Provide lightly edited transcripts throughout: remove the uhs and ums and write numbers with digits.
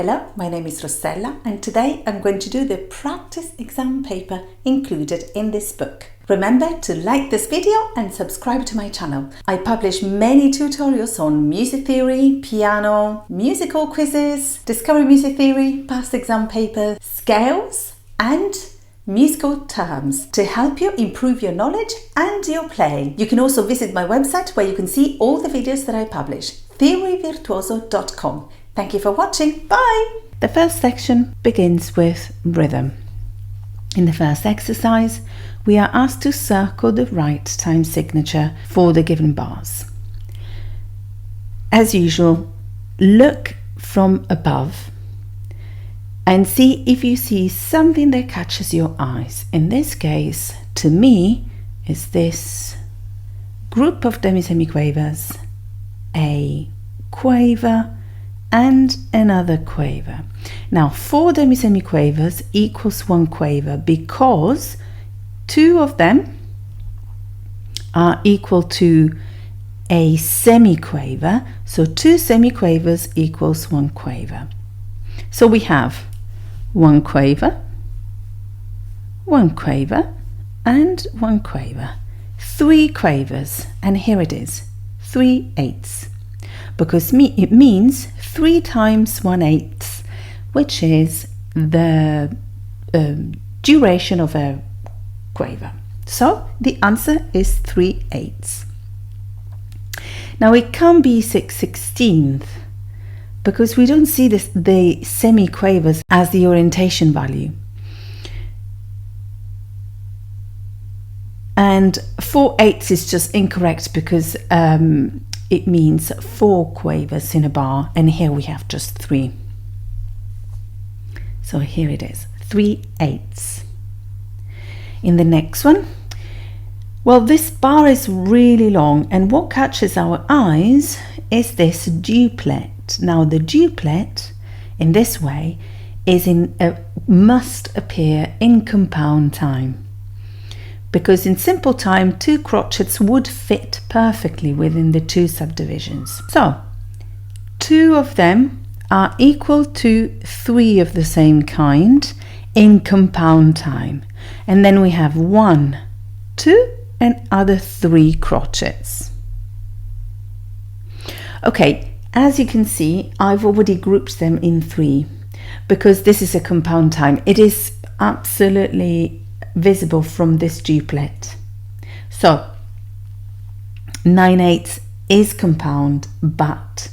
Hello, my name is Rossella and today I'm going to do the practice exam paper included in this book. Remember to like this video and subscribe to my channel. I publish many tutorials on music theory, piano, musical quizzes, discover music theory, past exam paper, scales and musical terms to help you improve your knowledge and your playing. You can also visit my website where you can see all the videos that I publish, theoryvirtuoso.com. Thank you for watching. Bye! The first section begins with rhythm. In the first exercise, we are asked to circle the right time signature for the given bars. As usual, look from above and see if you see something that catches your eyes. In this case, to me, is this group of demi-semiquavers, a quaver, and another quaver. Now 4 demi-semiquavers equals 1 quaver because 2 of them are equal to a semiquaver, so 2 semiquavers equals 1 quaver. So we have 1 quaver, 1 quaver and 1 quaver, 3 quavers, and here it is, 3/8, because it means 3 times 1/8, which is the duration of a quaver. So the answer is 3/8. Now it can be 6/16 because we don't see the semiquavers as the orientation value. And 4/8 is just incorrect because it means 4 quavers in a bar, and here we have just 3. So here it is, 3/8. In the next one, well, this bar is really long, and what catches our eyes is this duplet. Now the duplet in this way is must appear in compound time, because in simple time 2 crotchets would fit perfectly within the 2 subdivisions. So 2 of them are equal to 3 of the same kind in compound time, and then we have 1, 2 and other 3 crotchets. Okay, as you can see, I've already grouped them in 3 because this is a compound time. It is absolutely visible from this duplet. So 9/8 is compound, but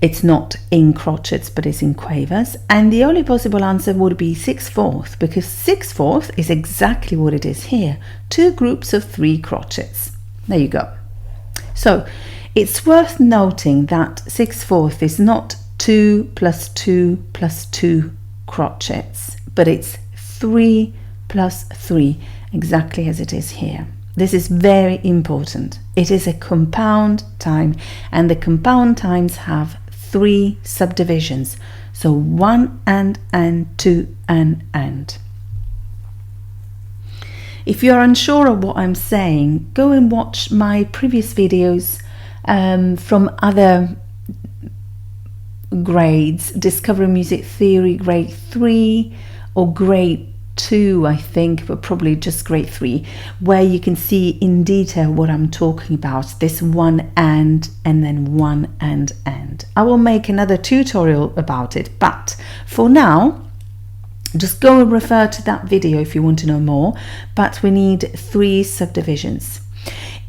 it's not in crotchets, but it's in quavers. And the only possible answer would be 6/4, because 6/4 is exactly what it is here, 2 groups of 3 crotchets. There you go. So it's worth noting that 6/4 is not 2 plus 2 plus 2 crotchets, but it's 3 plus 3, exactly as it is here. This is very important. It is a compound time, and the compound times have 3 subdivisions. So 1 and 2 and. If you're unsure of what I'm saying, go and watch my previous videos from other grades, Discover Music Theory grade 3 or grade 2, I think, but probably just grade 3, where you can see in detail what I'm talking about, this 1 and then 1 and. I will make another tutorial about it, but for now just go and refer to that video if you want to know more. But we need 3 subdivisions.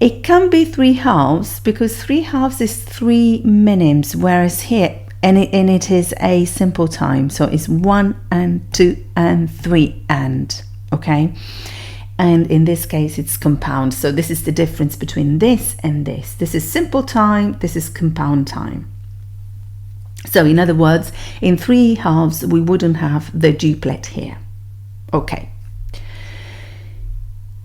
It can be 3 halves because 3 halves is 3 minims, whereas here and it is a simple time, so it's 1 and 2 and 3 and, okay? And in this case it's compound, so this is the difference between this and this. This is simple time, this is compound time. So in other words, in 3 halves we wouldn't have the duplet here. Okay.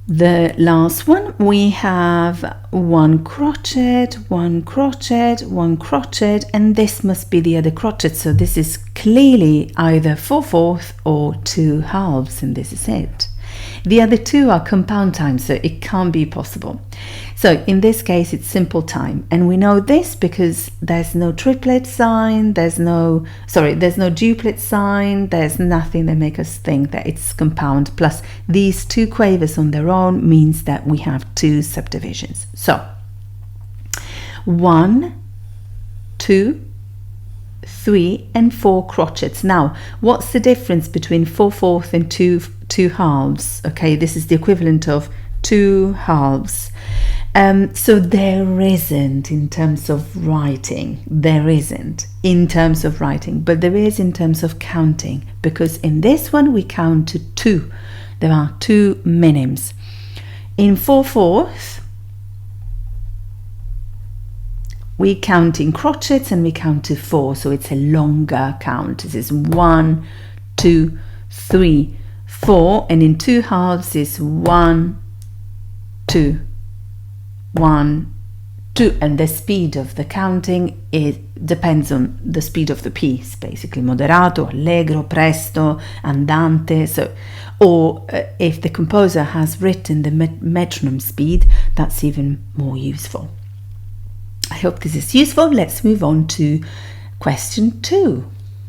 The last one, we have 1 crotchet, 1 crotchet, 1 crotchet, and this must be the other crotchet. So this is clearly either 4/4 or 2 halves, and this is it. The other two are compound time, so it can't be possible. So in this case, it's simple time. And we know this because there's no triplet sign, there's no duplet sign, there's nothing that makes us think that it's compound. Plus these two quavers on their own means that we have two subdivisions. So 1, 2, 3 and 4 crotchets. Now, what's the difference between 4/4 and two halves? Okay, this is the equivalent of 2 halves. So there isn't in terms of writing. There isn't in terms of writing, but there is in terms of counting, because in this one we count to 2. There are 2 minims. In 4/4, we count in crotchets and we count to 4, so it's a longer count. This is 1, 2, 3, 4, and in 2 halves is 1, 2, 1, 2, and the speed of the counting depends on the speed of the piece, basically moderato, allegro, presto, andante. So, or if the composer has written the metronome speed, that's even more useful. I hope this is useful. Let's move on to question 2.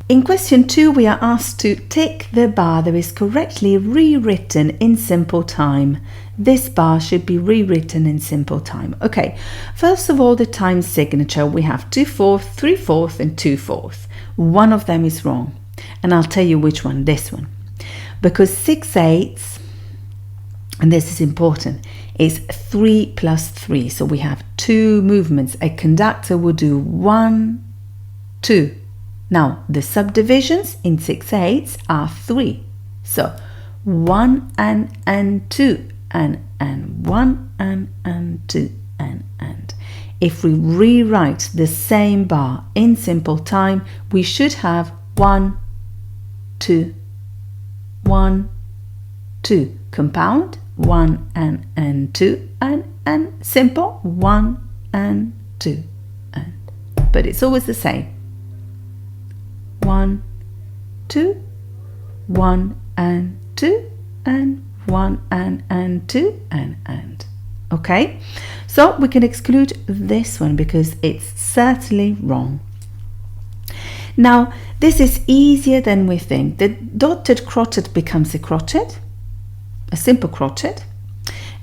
In question 2, we are asked to tick the bar that is correctly rewritten in simple time. This bar should be rewritten in simple time. Okay, first of all, the time signature, we have 2/4, 3/4 and 2/4. One of them is wrong, and I'll tell you which one, this one. Because 6/8, and this is important, is 3 plus 3. So we have 2 movements. A conductor will do 1, 2. Now, the subdivisions in 6/8 are 3. So 1 and 2 and 1 and 2 and. If we rewrite the same bar in simple time, we should have 1, 2, 1, 2. Compound 1 and 2 and simple 1 and 2 and. But it's always the same. 1, 2, 1 and 2 and 1 and 2 and. Okay, so we can exclude this one because it's certainly wrong. Now, this is easier than we think. The dotted crotchet becomes a crotchet, a simple crotchet,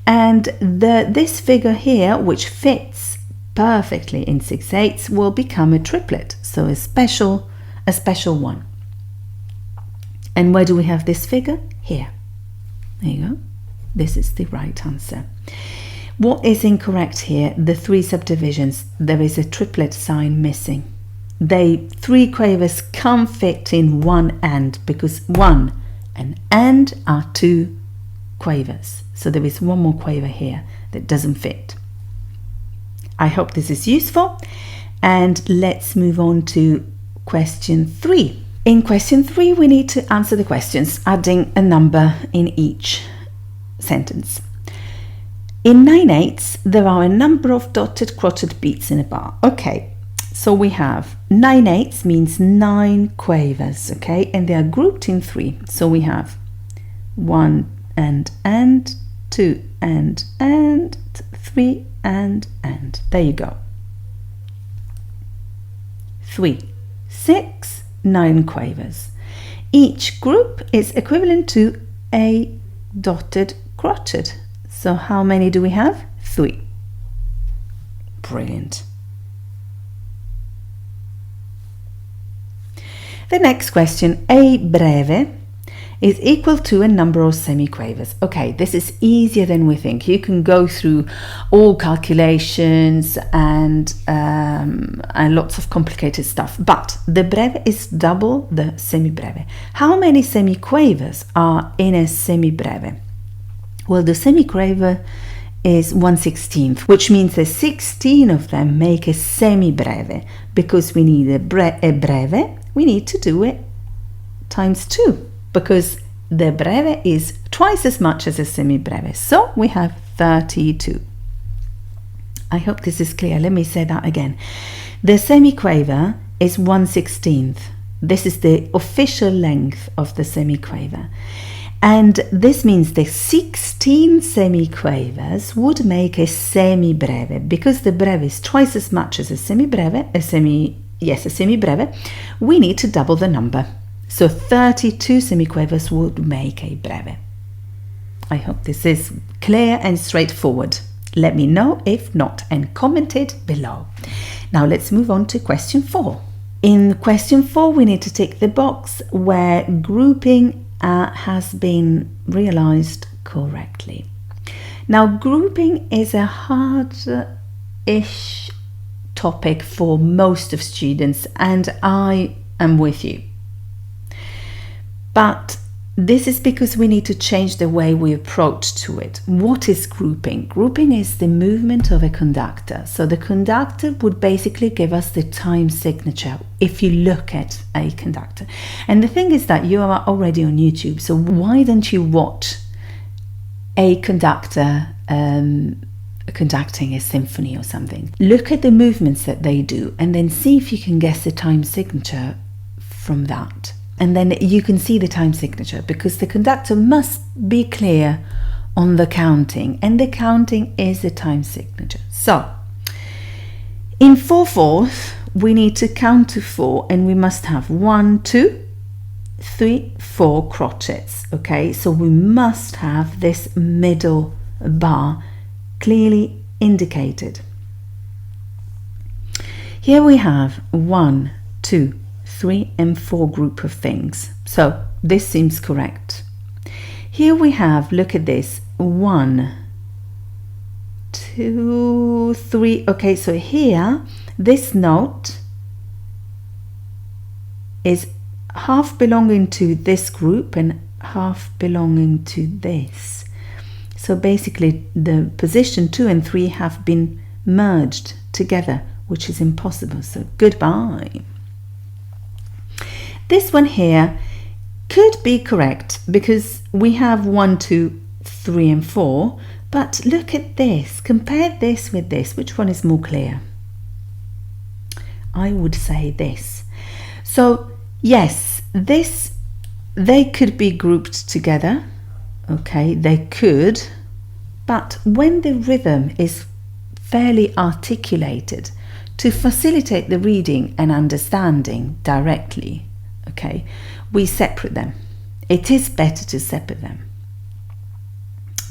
and this figure here, which fits perfectly in 6/8, will become a triplet, so a special one. And where do we have this figure? Here. There you go. This is the right answer. What is incorrect here? The 3 subdivisions. There is a triplet sign missing. 3 quavers can't fit in one and, because 1 and are 2 quavers. So there is one more quaver here that doesn't fit. I hope this is useful, and let's move on to question 3. In question 3, we need to answer the questions, adding a number in each sentence. In 9/8, there are a number of dotted crotchet beats in a bar. Okay, so we have 9/8 means 9 quavers, okay, and they are grouped in 3. So we have 1 and 2 and 3 and. There you go. 3, 6, 9 quavers. Each group is equivalent to a dotted crotchet. So how many do we have? 3. Brilliant. The next question, a breve is equal to a number of semiquavers. Okay, this is easier than we think. You can go through all calculations and lots of complicated stuff, but the breve is double the semibreve. How many semiquavers are in a semibreve? Well, the semiquaver is 1/16, which means that 16 of them make a semibreve. Because we need a breve, we need to do it times 2. Because the breve is twice as much as a semibreve. So we have 32. I hope this is clear. Let me say that again. The semiquaver is 1/16. This is the official length of the semiquaver. And this means the 16 semiquavers would make a semibreve. Because the breve is twice as much as a semibreve, a semibreve, we need to double the number. So 32 semiquavers would make a breve. I hope this is clear and straightforward. Let me know if not and comment it below. Now let's move on to question 4. In question 4, we need to tick the box where grouping has been realized correctly. Now, grouping is a hard-ish topic for most of students, and I am with you. But this is because we need to change the way we approach to it. What is grouping? Grouping is the movement of a conductor. So the conductor would basically give us the time signature if you look at a conductor. And the thing is that you are already on YouTube, so why don't you watch a conductor conducting a symphony or something? Look at the movements that they do and then see if you can guess the time signature from that. And then you can see the time signature, because the conductor must be clear on the counting, and the counting is the time signature. So in 4/4 we need to count to 4, and we must have 1, 2, 3, 4 crotchets. Okay, so we must have this middle bar clearly indicated. Here we have 1, 2, 3 and 4 group of things. So this seems correct. Here we have, look at this, 1, 2, 3. Okay, so here this note is half belonging to this group and half belonging to this. So basically the position 2 and 3 have been merged together, which is impossible. So goodbye. This one here could be correct because we have 1, 2, 3 and 4, but look at this, compare this with this, which one is more clear? I would say this. So yes, this, they could be grouped together, okay, they could, but when the rhythm is fairly articulated to facilitate the reading and understanding directly, okay, we separate them. It is better to separate them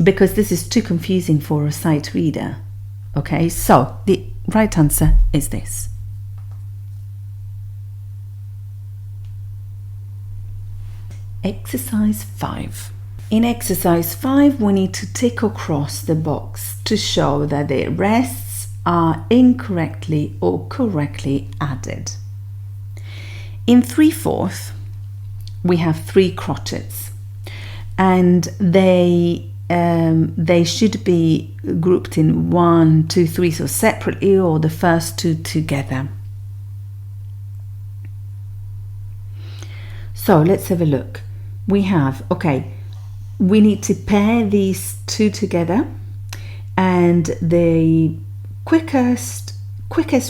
because this is too confusing for a sight reader. Okay, so the right answer is this. Exercise 5. In exercise 5, we need to tick across the box to show that the rests are incorrectly or correctly added. In 3/4, we have 3 crotchets, and they should be grouped in 1, 2, 3, so separately, or the first 2 together. So let's have a look. We have, okay, we need to pair these 2 together, and the quickest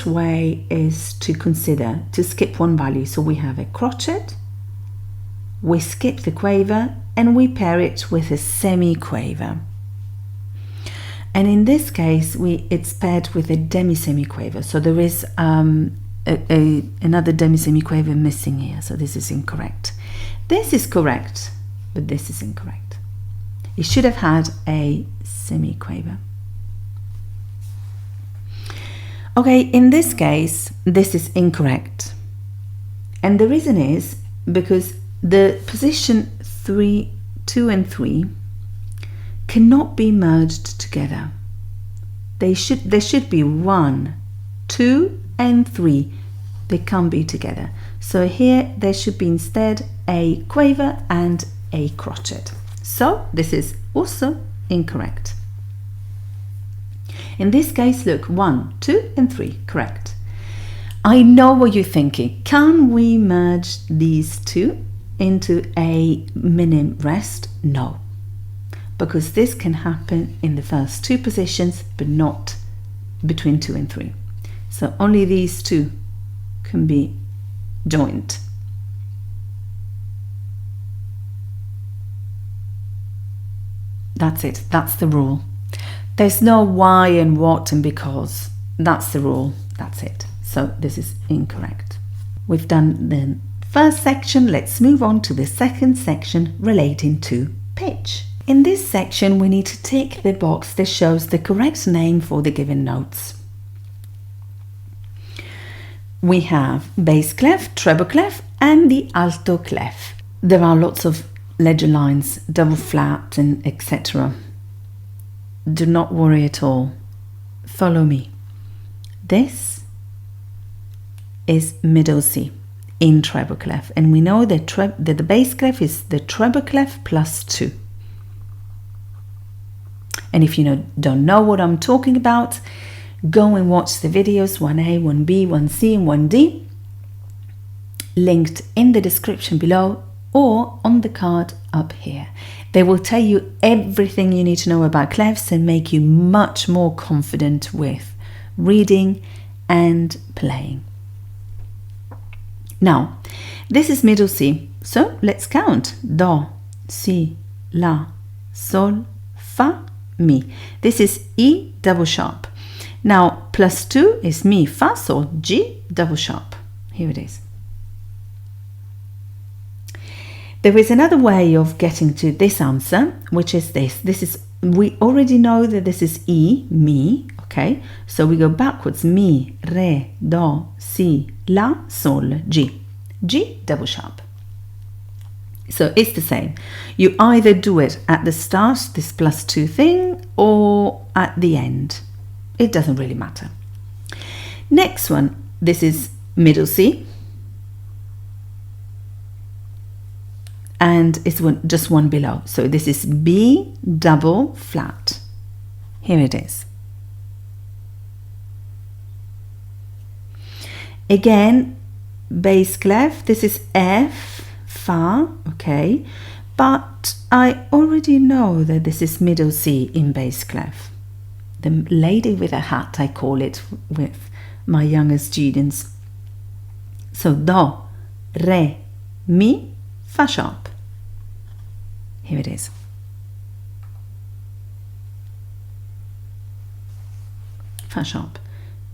way is to consider to skip one value. So we have a crotchet, we skip the quaver, and we pair it with a semiquaver. And in this case, it's paired with a demi-semiquaver. So there is another demi-semiquaver missing here. So this is incorrect. This is correct, but this is incorrect. It should have had a semiquaver. Okay, in this case, this is incorrect. And the reason is because the position 3, 2 and 3 cannot be merged together. There should be 1, 2 and 3. They can't be together. So here there should be instead a quaver and a crotchet. So this is also incorrect. In this case, look, 1, 2 and 3, correct. I know what you're thinking. Can we merge these 2 into a minim rest? No, because this can happen in the first 2 positions, but not between 2 and 3. So only these 2 can be joined. That's it. That's the rule. There's no why and what and because. That's the rule. That's it. So this is incorrect. We've done the first section. Let's move on to the second section relating to pitch. In this section, we need to tick the box that shows the correct name for the given notes. We have bass clef, treble clef, and the alto clef. There are lots of ledger lines, double flat, and etc. Do not worry at all. Follow me. This is middle C in treble clef, and we know that the bass clef is the treble clef plus 2. And if you don't know what I'm talking about, go and watch the videos 1A, 1B, 1C and 1D linked in the description below or on the card up here. They will tell you everything you need to know about clefs and make you much more confident with reading and playing. Now, this is middle C, so let's count. Do, si, la, sol, fa, mi. This is E double sharp. Now, plus 2 is mi, fa, sol, G double sharp. Here it is. There is another way of getting to this answer, which is this. We already know that this is E, mi, okay? So we go backwards. Mi, re, do, si, la, sol, G. G double sharp. So it's the same. You either do it at the start, this plus 2 thing, or at the end. It doesn't really matter. Next one, this is middle C. And it's just one below. So this is B double flat. Here it is. Again, bass clef. This is F, fa, okay. But I already know that this is middle C in bass clef. The lady with a hat, I call it with my younger students. So do, re, mi, fa sharp. Here it is. Fa sharp.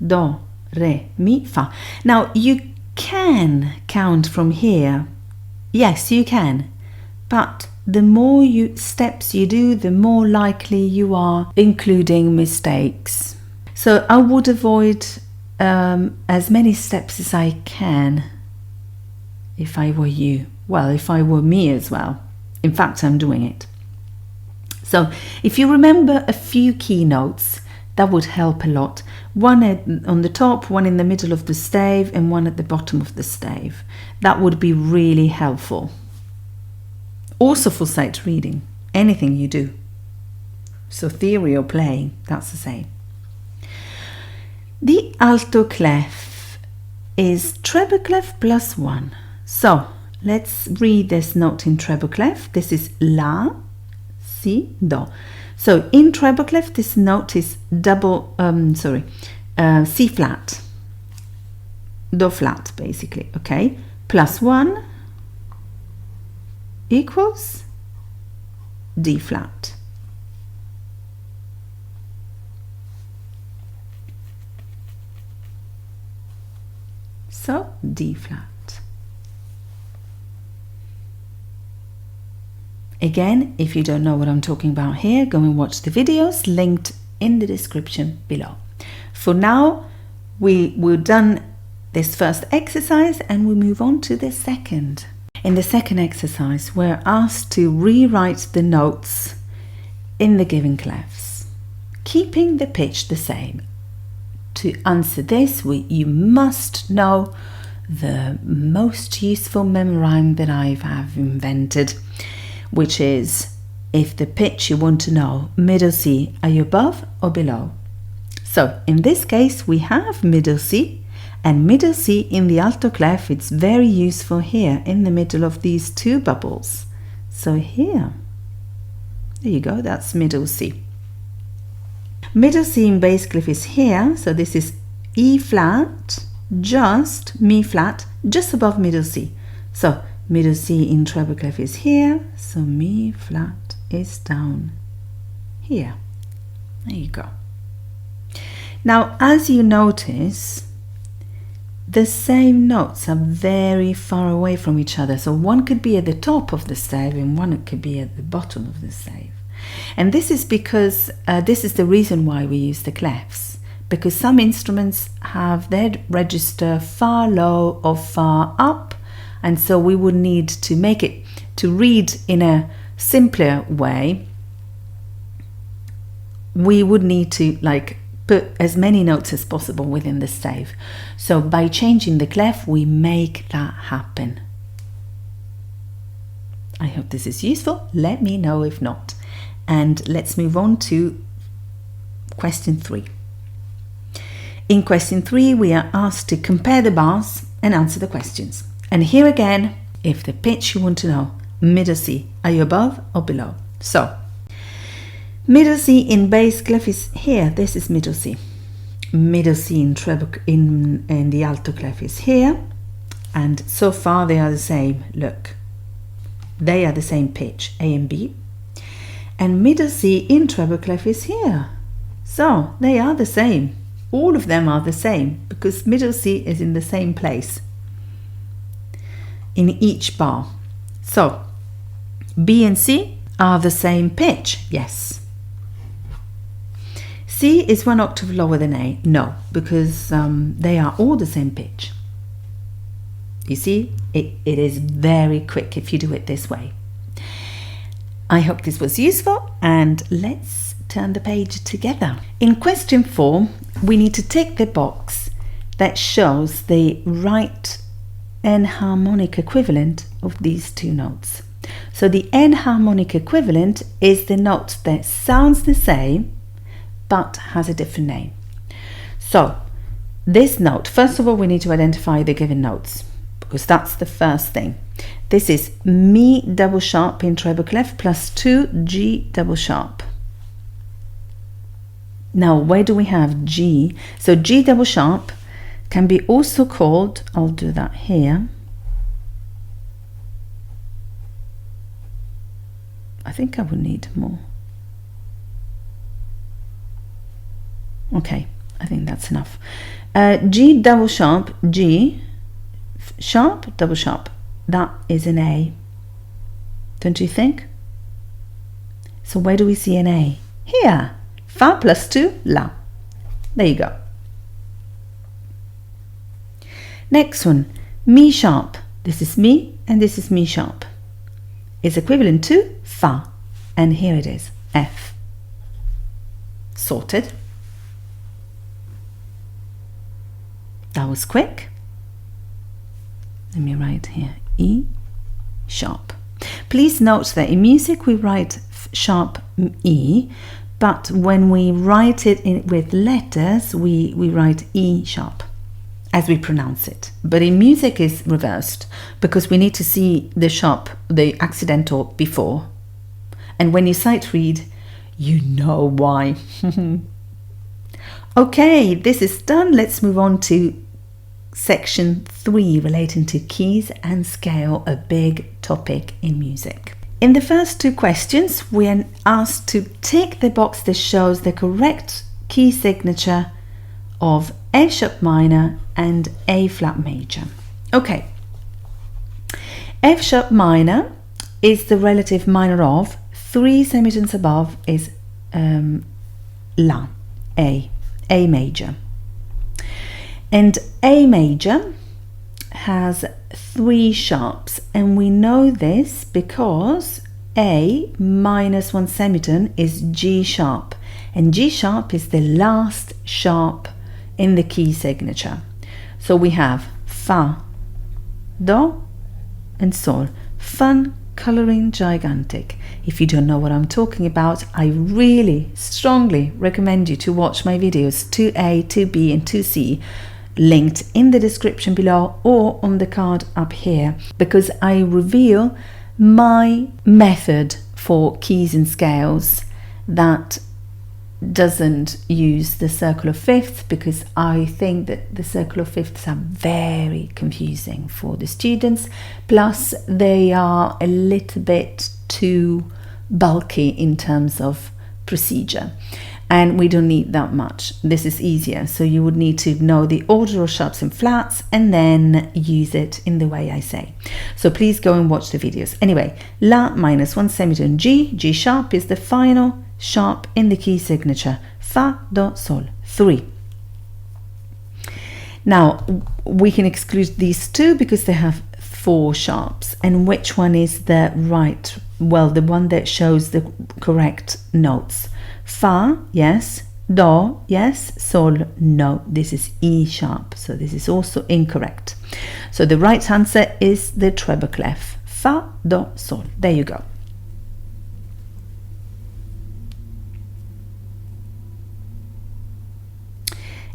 Do, re, mi, fa. Now you can count from here. Yes, you can. But the more steps you do, the more likely you are including mistakes. So I would avoid as many steps as I can if I were you. Well, if I were me as well. In fact, I'm doing it. So if you remember a few key notes, that would help a lot. One on the top, one in the middle of the stave, and one at the bottom of the stave. That would be really helpful. Also for sight reading, anything you do. So theory or playing, that's the same. The alto clef is treble clef plus 1. So let's read this note in treble clef. This is la, si, do. So in treble clef, this note is C flat, do flat, basically. Okay, plus 1 equals D flat. So D flat. Again, if you don't know what I'm talking about here, go and watch the videos linked in the description below. For now, we're done this first exercise and we move on to the second. In the second exercise, we're asked to rewrite the notes in the given clefs, keeping the pitch the same. To answer this, you must know the most useful memorime that I have invented, which is, if the pitch you want to know, middle C, are you above or below? So in this case, we have middle C, and middle C in the alto clef, it's very useful here in the middle of these two bubbles. So here, there you go, that's middle C. Middle C in bass clef is here, so this is E flat, just Mi flat, just above middle C. So middle C in treble clef is here, so Mi flat is down here. There you go. Now, as you notice, the same notes are very far away from each other. So one could be at the top of the stave and one could be at the bottom of the stave. And this is because this is the reason why we use the clefs, because some instruments have their register far low or far up, and so we would need to make it to read in a simpler way. We would need to put as many notes as possible within the stave. So by changing the clef, we make that happen. I hope this is useful. Let me know if not. And let's move on to question 3. In question 3, we are asked to compare the bars and answer the questions. And here again, if the pitch you want to know, middle C, are you above or below? So, middle C in bass clef is here. This is middle C. Middle C in treble in the alto clef is here. And so far they are the same. Look, they are the same pitch, A and B. And middle C in treble clef is here. So they are the same. All of them are the same because middle C is in the same place in each bar. So B and C are the same pitch. Yes. C is 1 octave lower than A. No, because they are all the same pitch. You see, it is very quick if you do it this way. I hope this was useful, and let's turn the page together. In question 4, we need to tick the box that shows the right enharmonic equivalent of these two notes. So the enharmonic equivalent is the note that sounds the same but has a different name. So this note, first of all, we need to identify the given notes, because that's the first thing. This is Mi double sharp in treble clef plus 2 G double sharp. Now, where do we have G? So G double sharp can be also called, I'll do that here. I think I would need more. Okay, I think that's enough. G double sharp, G sharp, double sharp. That is an A. Don't you think? So where do we see an A? Here. Fa plus 2, La. There you go. Next one, Mi sharp. This is Mi and this is Mi sharp. It's equivalent to Fa. And here it is, F. Sorted. That was quick. Let me write here, E sharp. Please note that in music we write sharp E, but when we write it with letters, we write E sharp as we pronounce it. But in music it's reversed because we need to see the sharp, the accidental before. And when you sight read, you know why. Okay, this is done. Let's move on to section 3 relating to keys and scale, a big topic in music. In the first 2 questions, we are asked to tick the box that shows the correct key signature of F sharp minor and A flat major. Okay, F sharp minor is the relative minor of 3 semitones above is La, A major. And A major has 3 sharps, and we know this because A minus 1 semitone is G sharp, and G sharp is the last sharp in the key signature. So we have Fa, Do and Sol. Fun coloring gigantic. If you don't know what I'm talking about, I really strongly recommend you to watch my videos 2A, 2B and 2C, linked in the description below or on the card up here, because I reveal my method for keys and scales that doesn't use the circle of fifths, because I think that the circle of fifths are very confusing for the students, plus they are a little bit too bulky in terms of procedure. And we don't need that much. This is easier. So you would need to know the order of sharps and flats and then use it in the way I say. So please go and watch the videos. Anyway, La minus 1 semitone G. G sharp is the final sharp in the key signature. Fa, Do, Sol. 3. Now, we can exclude these two because they have 4 sharps. And which one is the right? Well, the one that shows the correct notes. Fa, yes. Do, yes. Sol, no. This is E sharp, so this is also incorrect. So the right answer is the treble clef. Fa, Do, Sol. There you go.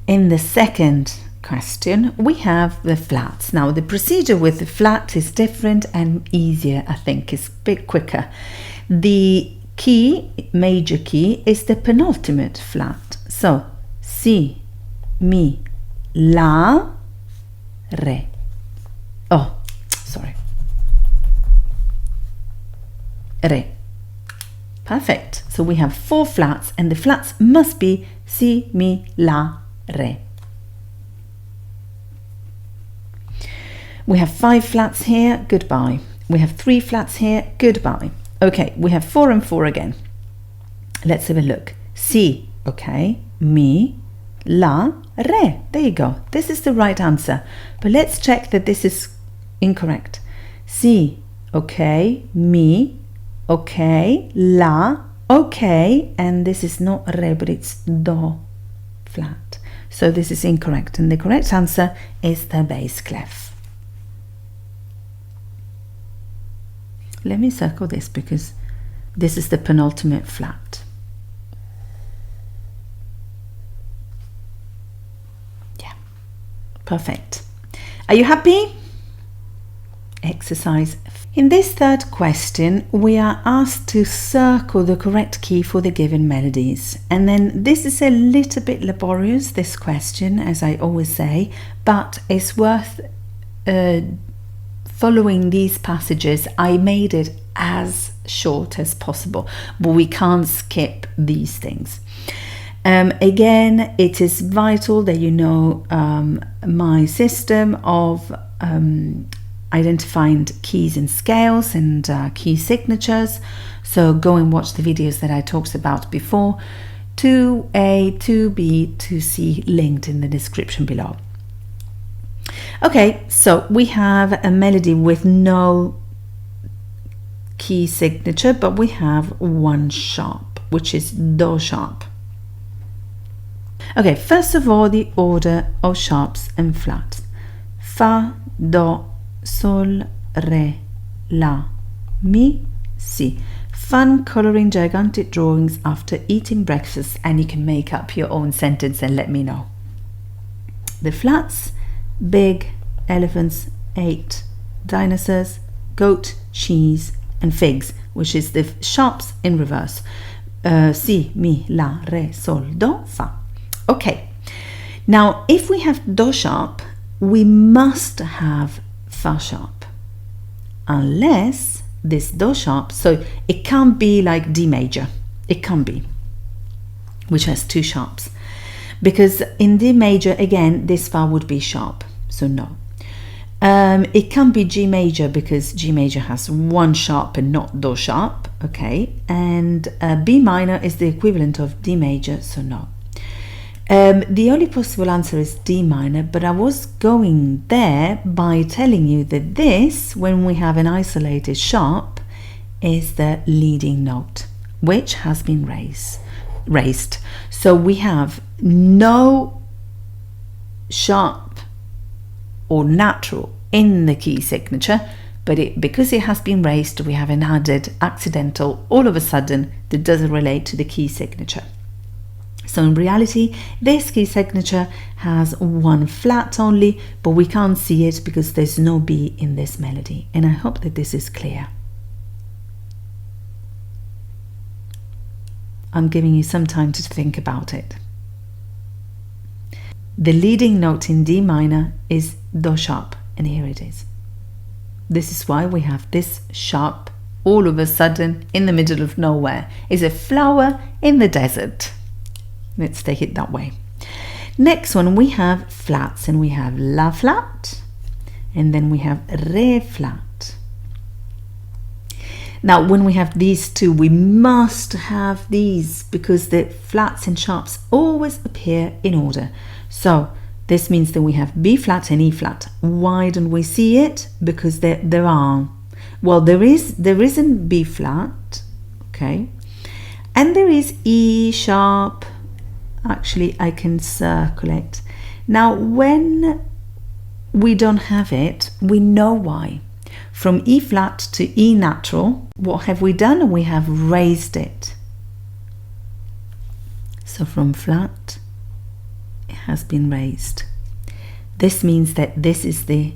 In the second question, we have the flats. Now, the procedure with the flat is different and easier, I think. It's a bit quicker. The key, major key, is the penultimate flat. So, Si, Mi, La, Re. Oh, sorry. Re. Perfect. So we have 4 flats, and the flats must be Si, Mi, La, Re. We have 5 flats here, goodbye. We have 3 flats here, goodbye. Okay, we have 4 and 4 again. Let's have a look. Si, okay. Mi, La, Re. There you go. This is the right answer. But let's check that this is incorrect. Si, okay. Mi, okay. La, okay. And this is not Re, but it's Do flat. So this is incorrect. And the correct answer is the bass clef. Let me circle this because this is the penultimate flat. Yeah, perfect. Are you happy? Exercise. In this third question, we are asked to circle the correct key for the given melodies. And then this is a little bit laborious, this question, as I always say, but it's worth following these passages. I made it as short as possible, but we can't skip these things. Again, it is vital that you know my system of identifying keys and scales and key signatures. So go and watch the videos that I talked about before. 2A, 2B, 2C linked in the description below. Okay, so we have a melody with no key signature, but we have 1 sharp, which is Do sharp. Okay, first of all, the order of sharps and flats. Fa, Do, Sol, Re, La, Mi, Si. Fun coloring gigantic drawings after eating breakfast, and you can make up your own sentence and let me know. The flats: big, elephants, 8, dinosaurs, goat, cheese, and figs, which is the sharps in reverse. Si, Mi, La, Re, Sol, Do, Fa. Okay, now if we have Do sharp, we must have Fa sharp, unless this Do sharp, so it can't be like D major, it can't be, which has 2 sharps, because in D major, again, this Fa would be sharp, so no. It can be G major because G major has 1 sharp and not Do sharp, okay, and B minor is the equivalent of D major, so no. The only possible answer is D minor, but I was going there by telling you that this, when we have an isolated sharp, is the leading note, which has been raised. So we have no sharp or natural in the key signature, but because it has been raised, we have an added accidental all of a sudden that doesn't relate to the key signature. So in reality, this key signature has 1 flat only, but we can't see it because there's no B in this melody. And I hope that this is clear. I'm giving you some time to think about it. The leading note in D minor is Do sharp, and here it is. This is why we have this sharp all of a sudden in the middle of nowhere. It's a flower in the desert. Let's take it that way. Next one, we have flats, and we have La flat, and then we have Re flat. Now, when we have these two, we must have these because the flats and sharps always appear in order. So this means that we have B flat and E flat. Why don't we see it? Because there are, well, there isn't B flat, okay, and there is E sharp. Actually, I can circle it. Now, when we don't have it, we know why. From E flat to E natural, what have we done? We have raised it. So from flat, it has been raised. This means that this is the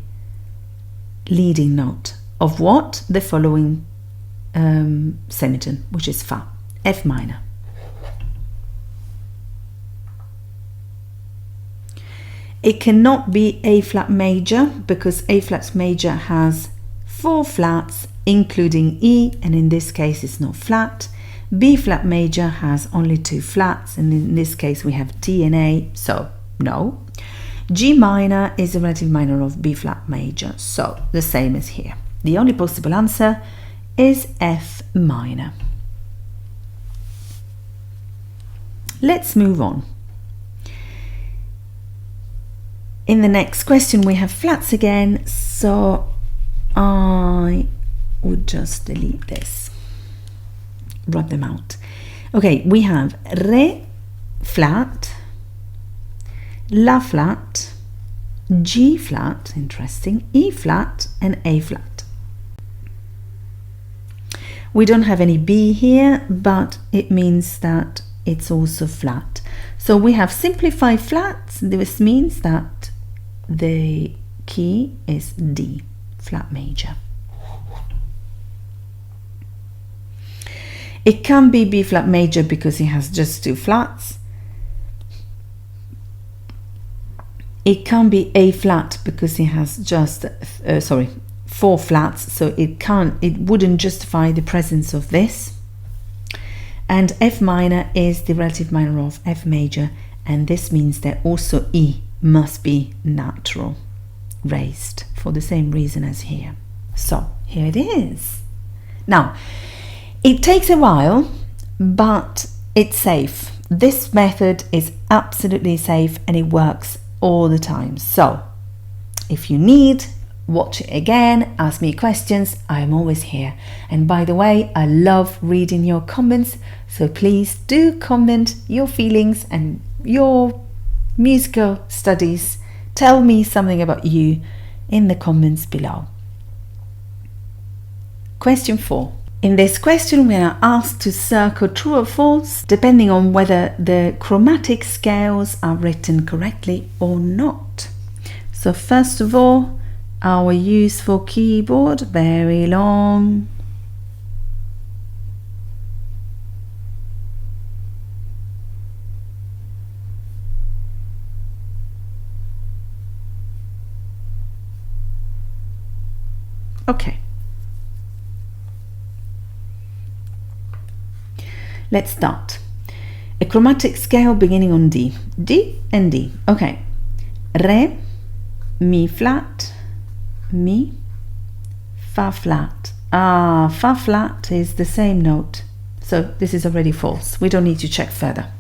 leading note of what? The following semitone, which is Fa, F minor. It cannot be A flat major because A flat major has 4 flats including E, and in this case it's not flat. B flat major has only 2 flats, and in this case we have D and A, so no. G minor is the relative minor of B flat major, so the same as here. The only possible answer is F minor. Let's move on. In the next question we have flats again, so I would just delete this, rub them out. Okay, we have Re flat, La flat, G flat, interesting, E flat and A flat. We don't have any B here, but it means that it's also flat. So we have simplified flats. This means that the key is D, flat major. It can be B flat major because it has just 2 flats. It can be A flat because it has just 4 flats, so it wouldn't justify the presence of this. And F minor is the relative minor of F major, and this means that also E must be natural, raised, for the same reason as here. So here it is. Now, it takes a while, but it's safe. This method is absolutely safe and it works all the time. So if you need, watch it again, ask me questions, I'm always here. And by the way, I love reading your comments, so please do comment your feelings and your musical studies. Tell me something about you in the comments below. Question 4. In this question we are asked to circle true or false depending on whether the chromatic scales are written correctly or not. So first of all, our useful keyboard, very long. Okay. Let's start. A chromatic scale beginning on D. D and D. Okay. Re, Mi flat, Mi, Fa flat. Fa flat is the same note. So this is already false. We don't need to check further.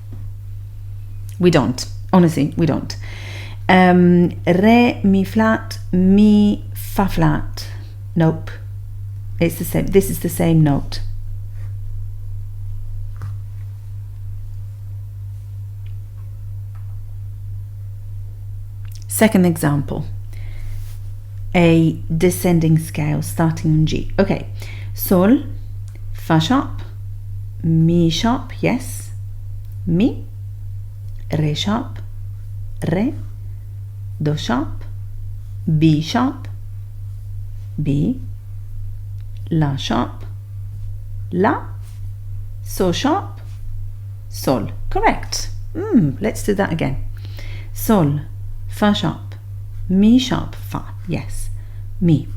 We don't. Honestly, we don't. Re, Mi flat, Mi, Fa flat. Nope. It's the same. This is the same note. Second example, a descending scale starting on G. Okay, Sol, Fa sharp, Mi sharp, yes, Mi, Re sharp, Re, Do sharp, B sharp, B, La sharp, La, So sharp, Sol. Correct. Let's do that again. Sol, Fa sharp, Mi sharp, Fa, yes, Mi,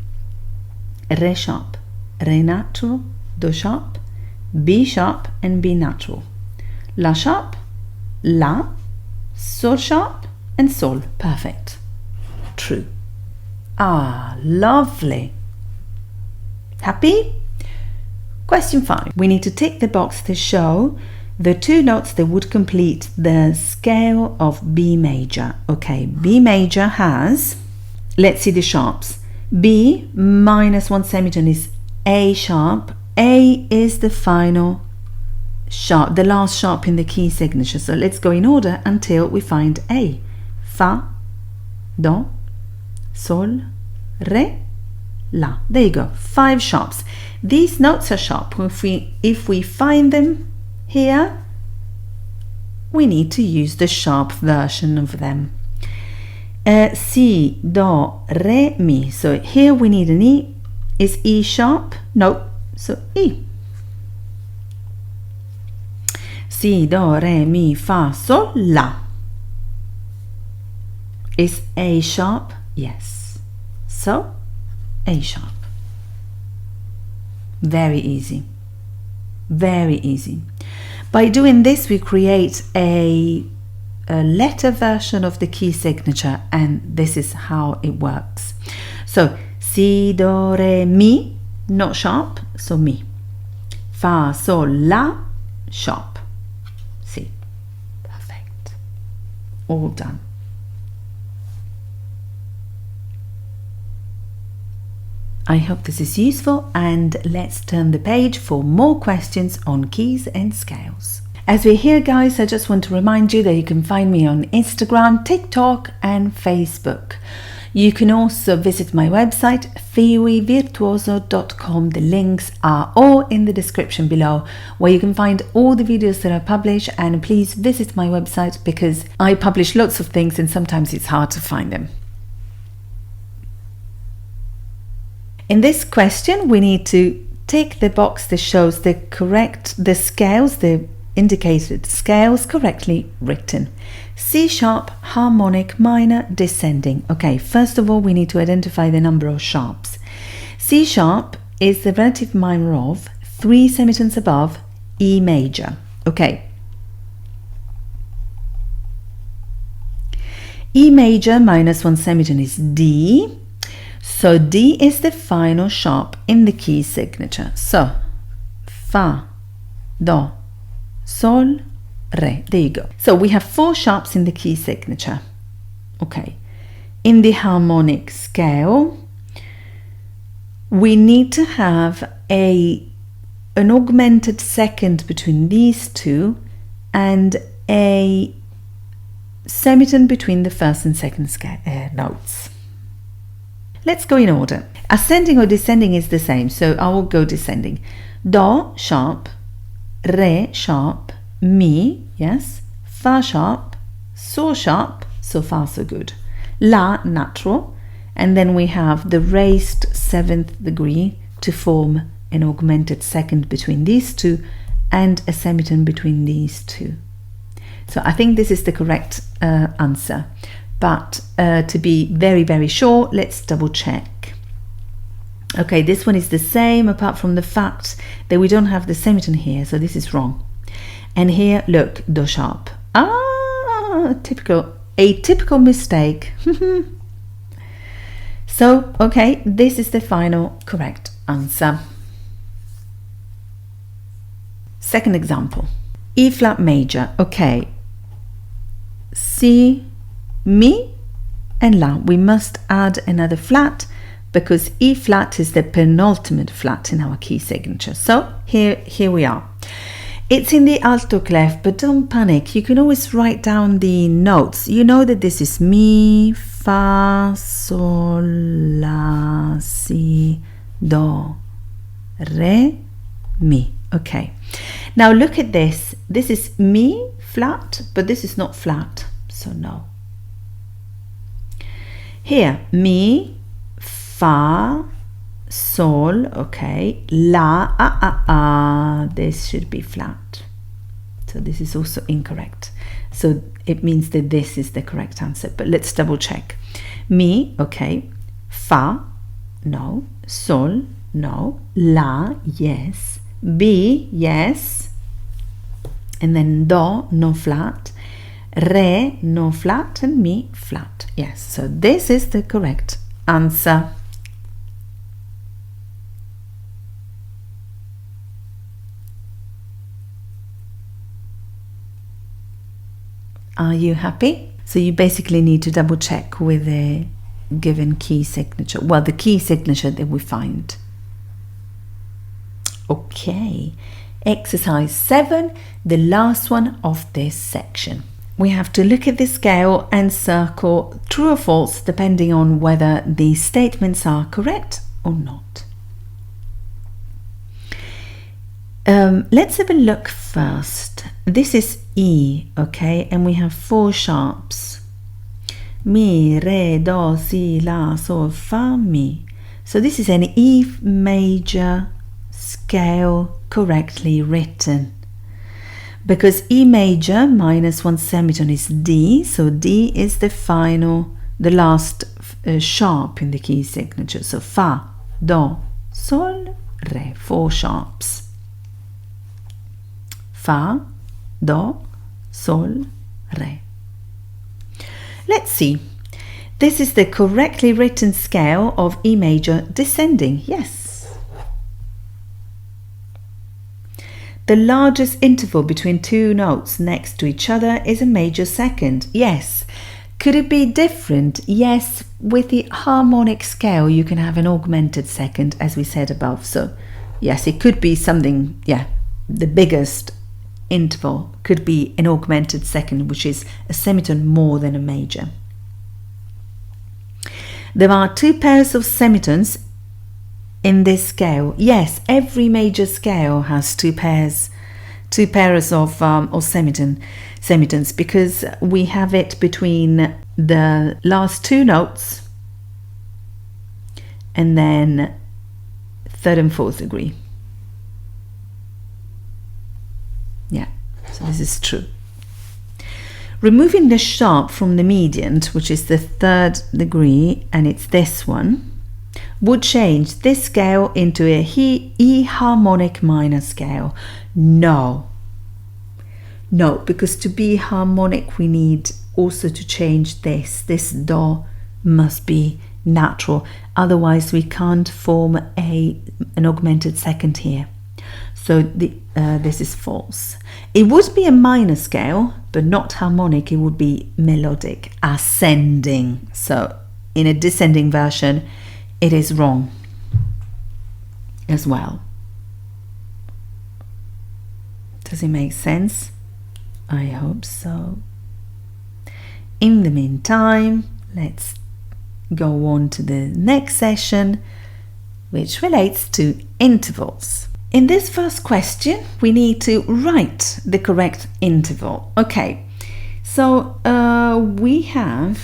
Re sharp, re natural, do sharp, B sharp and B natural. La sharp, La, Sol sharp and Sol. Perfect. True. Ah, lovely. Happy? Question 5. We need to tick the box to show the two notes that would complete the scale of B major. Okay, B major has, let's see the sharps. B minus 1 semitone is A sharp. A is the final sharp, the last sharp in the key signature. So let's go in order until we find A. Fa, Do, Sol, Re, La. There you go, 5 sharps. These notes are sharp. If we find them here, we need to use the sharp version of them. Si, Do, Re, Mi. So here we need an E. Is E sharp? No, so E. Si, Do, Re, Mi, Fa, Sol, La. Is A sharp? Yes. So A sharp. Very easy. Very easy. By doing this, we create a letter version of the key signature, and this is how it works. So Si, Do, Re, Mi, not sharp, so Mi. Fa, Sol, La, sharp. Si. Perfect. All done. I hope this is useful, and let's turn the page for more questions on keys and scales. As we're here, guys, I just want to remind you that you can find me on Instagram, TikTok and Facebook. You can also visit my website virtuoso.com. The links are all in the description below, where you can find all the videos that I publish, and please visit my website because I publish lots of things and sometimes it's hard to find them. In this question, we need to tick the box that shows the scales, the indicated scales correctly written. C sharp, harmonic, minor, descending. Okay, first of all, we need to identify the number of sharps. C sharp is the relative minor of 3 semitones above E major. Okay. E major minus 1 semitone is D. So D is the final sharp in the key signature. So Fa, Do, Sol, Re. There you go. So we have 4 sharps in the key signature. Okay. In the harmonic scale, we need to have an augmented second between these two and a semitone between the first and second notes. Let's go in order. Ascending or descending is the same, so I will go descending. Do sharp, Re sharp, Mi, yes, Fa sharp, Sol sharp, so far so good. La natural, and then we have the raised 7th degree to form an augmented second between these two and a semitone between these two. So I think this is the correct answer. But to be very, very sure, let's double check. Okay, this one is the same apart from the fact that we don't have the semitone here, so this is wrong. And here, look, Do sharp. A typical mistake. So, okay, this is the final correct answer. Second example. E flat major. Okay. Si, Mi and La. We must add another flat because E flat is the penultimate flat in our key signature. So here we are. It's in the alto clef, but don't panic. You can always write down the notes. You know that this is Mi, Fa, Sol, La, Si, Do, Re, Mi. Okay. Now look at this. This is Mi flat, but this is not flat. So no. Here, Mi, Fa, Sol, okay, La, this should be flat. So this is also incorrect. So it means that this is the correct answer, but let's double check. Mi, okay, Fa, no, Sol, no. La, yes. B, yes. And then do, no flat. Re, no flat. And mi, flat. Yes, so this is the correct answer. Are you happy? So you basically need to double check with the given key signature. Well, the key signature that we find. Okay, exercise 7, the last one of this section. We have to look at the scale and circle true or false depending on whether the statements are correct or not. Let's have a look first. This is E, okay, and we have 4 sharps. Mi, re, do, si, la, sol, fa, mi. So this is an E major scale correctly written. Because E major minus 1 semitone is D, so D is the last sharp in the key signature. So fa, do, sol, re, 4 sharps. Fa, do, sol, re. Let's see. This is the correctly written scale of E major descending. Yes. The largest interval between 2 notes next to each other is a major second. Yes. Could it be different? Yes. With the harmonic scale, you can have an augmented second, as we said above. So, yes, it could be something, the biggest interval could be an augmented second, which is a semitone more than a major. There are 2 pairs of semitones in this scale. Yes, every major scale has 2 pairs of semitones, because we have it between the last 2 notes and then 3rd and 4th degree. Yeah, so this is true. Removing the sharp from the median, which is the 3rd degree, and it's this one, would change this scale into a E harmonic minor scale. No, because to be harmonic we need also to change this do must be natural, otherwise we can't form an augmented second here. So this is false. It would be a minor scale, but not harmonic. It would be melodic, ascending. So in a descending version, it is wrong as well. Does it make sense? I hope so. In the meantime, let's go on to the next session, which relates to intervals. In this first question, we need to write the correct interval. Okay, so we have,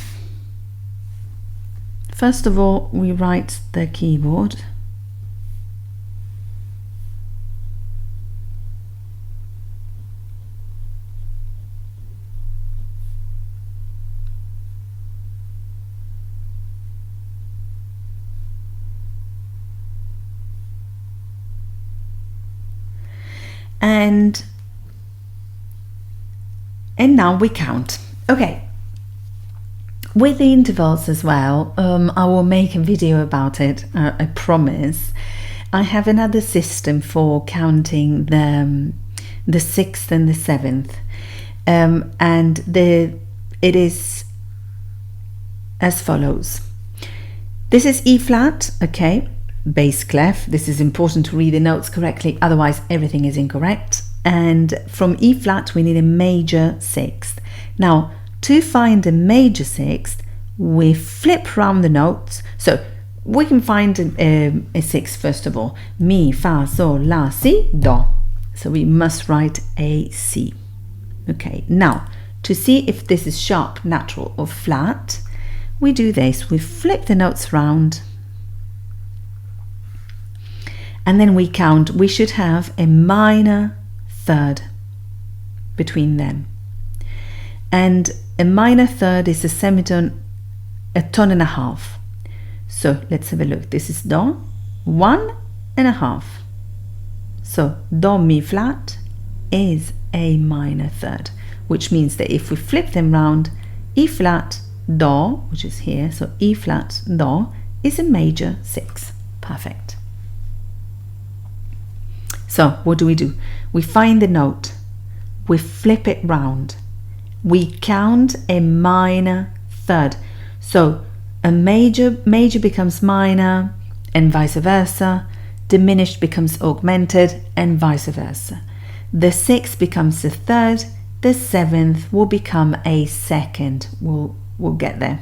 first of all, we write the keyboard. And now we count. Okay, with the intervals as well, I will make a video about it, I promise. I have another system for counting the 6th and the 7th, and it is as follows. This is E flat, okay, bass clef. This is important to read the notes correctly, otherwise everything is incorrect. And from E flat we need a major 6th. Now to find a major 6th, we flip round the notes. So we can find a 6th first of all. Mi, fa, sol, la, si, do. So we must write a C. Okay, now to see if this is sharp, natural or flat, we do this. We flip the notes round and then we count. We should have a minor 3rd between them. And a minor 3rd is a semitone, a tone and a half. So let's have a look. This is do, 1 and a half. So do mi flat is a minor third, which means that if we flip them round, E flat do, which is here, so E flat do is a major 6. Perfect. So what do? We find the note, we flip it round, we count a minor third. So a major becomes minor and vice versa, diminished becomes augmented and vice versa. The 6 becomes a third, the 7th will become a second. We'll get there.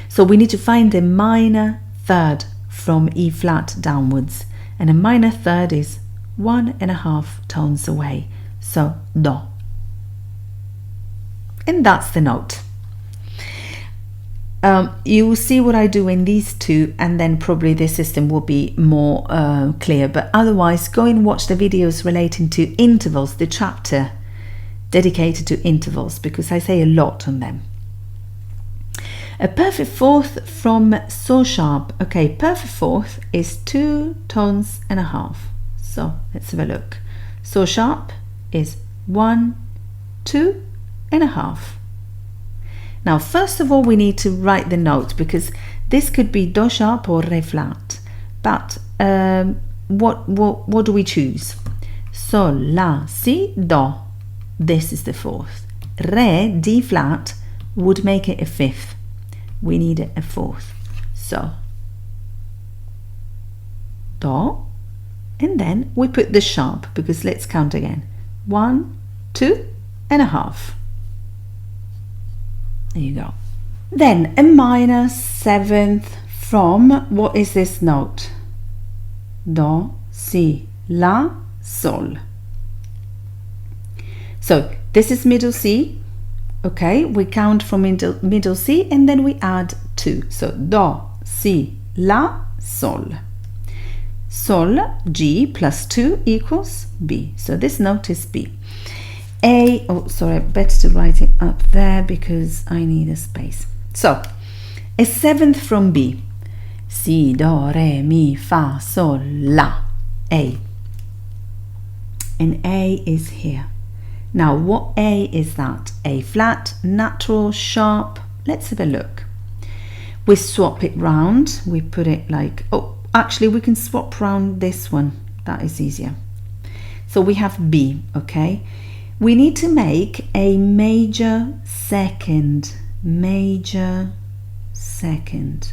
So we need to find a minor third from E flat downwards, and a minor third is 1.5 tones away, so do. And that's the note. You will see what I do in these two, and then probably the system will be more clear, but otherwise go and watch the videos relating to intervals, the chapter dedicated to intervals, because I say a lot on them. A perfect fourth from so sharp. Okay, perfect fourth is 2 tones and a half. So let's have a look. So sharp is 1, 2 and a half. Now, first of all, we need to write the note, because this could be do sharp or re flat. But what do we choose? Sol, la, si, do. This is the fourth. Re, D flat, would make it a fifth. We need a fourth. So, do, and then we put the sharp, because let's count again. 1, 2 and a half. There you go. Then a minor 7th from, what is this note? Do, si, la, sol. So this is middle C. Okay, we count from middle C and then we add 2. So do, si, la, sol. Sol, G plus 2 equals B. So this note is B. A, oh sorry, better to write it up there because I need a space. So a 7th from B. Si, do, re, mi, fa, sol, la. A. And A is here. Now what A is that? A flat, natural, sharp. Let's have a look. We swap it round. We put it like, oh, actually we can swap round this one. That is easier. So we have B, okay? We need to make a major second. Major second.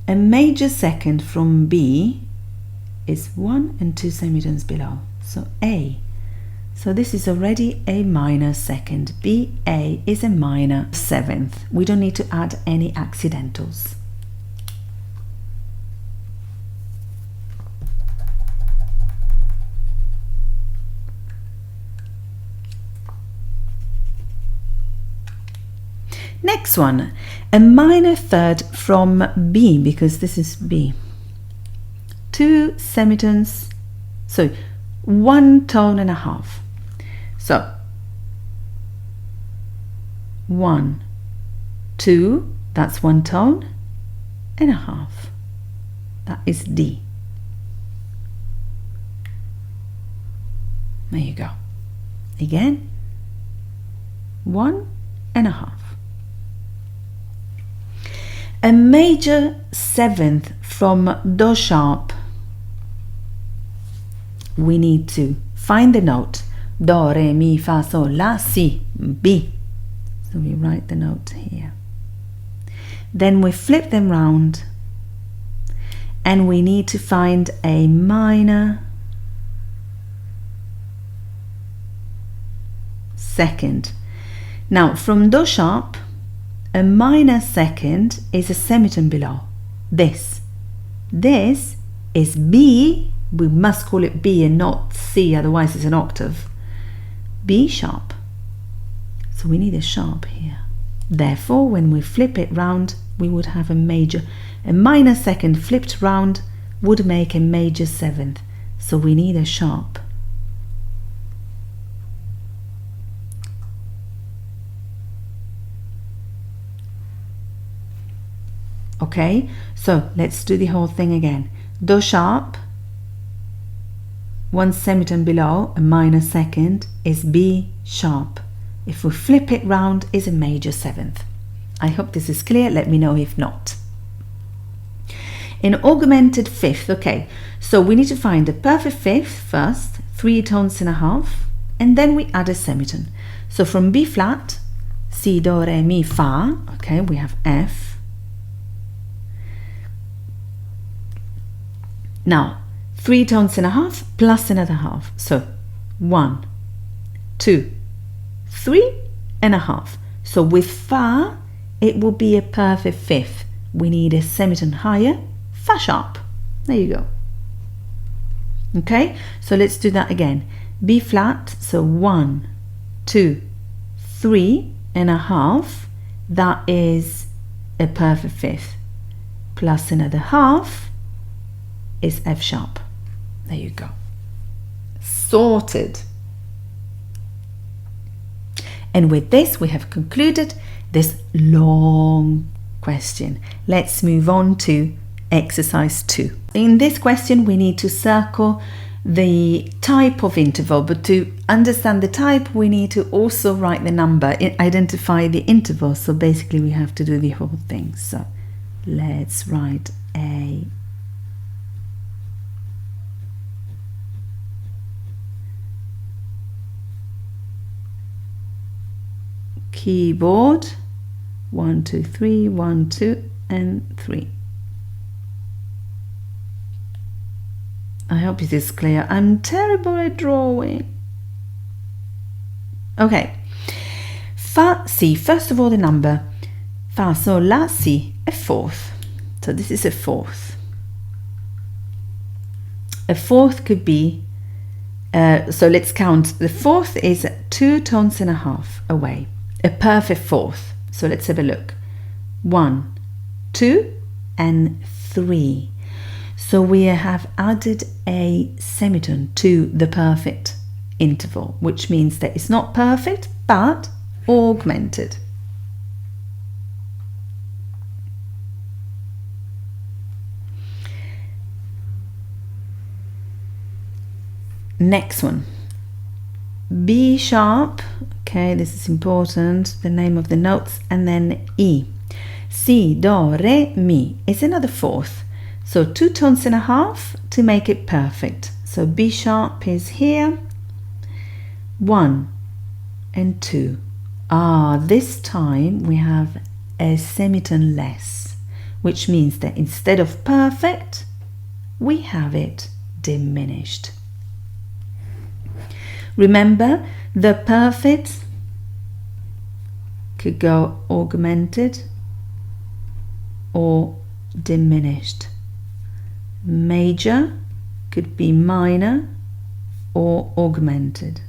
A major second from B is 1 and 2 semitones below. So A. So this is already a minor second. B, A is a minor 7th. We don't need to add any accidentals. Next one, a minor third from B, because this is B. 2 semitones, so 1 tone and a half. So 1, 2, that's 1 tone and a half. That is D. There you go. Again, 1 and a half. A major 7th from Do sharp. We need to find the note. Do, re, mi, fa, sol, la, si, B. So we write the note here. Then we flip them round and we need to find a minor second. Now from Do sharp, a minor second is a semitone below. This is B. We must call it B and not C, otherwise it's an octave. B sharp. So we need a sharp here. Therefore, when we flip it round, we would have a major. A minor second flipped round would make a major 7th. So we need a sharp. Okay, so let's do the whole thing again. Do sharp, 1 semitone below, a minor second, is B sharp. If we flip it round, is a major seventh. I hope this is clear. Let me know if not. In augmented fifth, okay, so we need to find the perfect fifth first, 3 tones and a half, and then we add a semitone. So from B flat, Si, Do, Re, Mi, Fa, okay, we have F. Now, 3 tones and a half plus another half. So 1, 2, 3 and a half. So with Fa, it will be a perfect fifth. We need a semitone higher, Fa sharp. There you go. Okay, so let's do that again. B flat, so 1, 2, 3 and a half. That is a perfect fifth. Plus another half is F sharp. There you go. Sorted. And with this, we have concluded this long question. Let's move on to exercise 2. In this question, we need to circle the type of interval, but to understand the type, we need to also write the number, identify the interval. So basically, we have to do the whole thing. So let's write A. Keyboard 1, 2, 3, 1, 2 and 3. I hope it is clear. I'm terrible at drawing. Okay. Fa, Si. First of all, the number. Fa, Sol, La, Si. A fourth. So this is a fourth. A fourth could be, so let's count. The fourth is 2 tones and a half away. A perfect fourth. So let's have a look. 1, 2 and 3. So we have added a semitone to the perfect interval, which means that it's not perfect, but augmented. Next one. B sharp. Okay, this is important, the name of the notes, and then E. Si, Do, Re, Mi is another fourth. So 2 tones and a half to make it perfect. So B sharp is here, 1 and 2. This time we have a semitone less, which means that instead of perfect, we have it diminished. Remember, the perfect could go augmented or diminished. Major could be minor or augmented.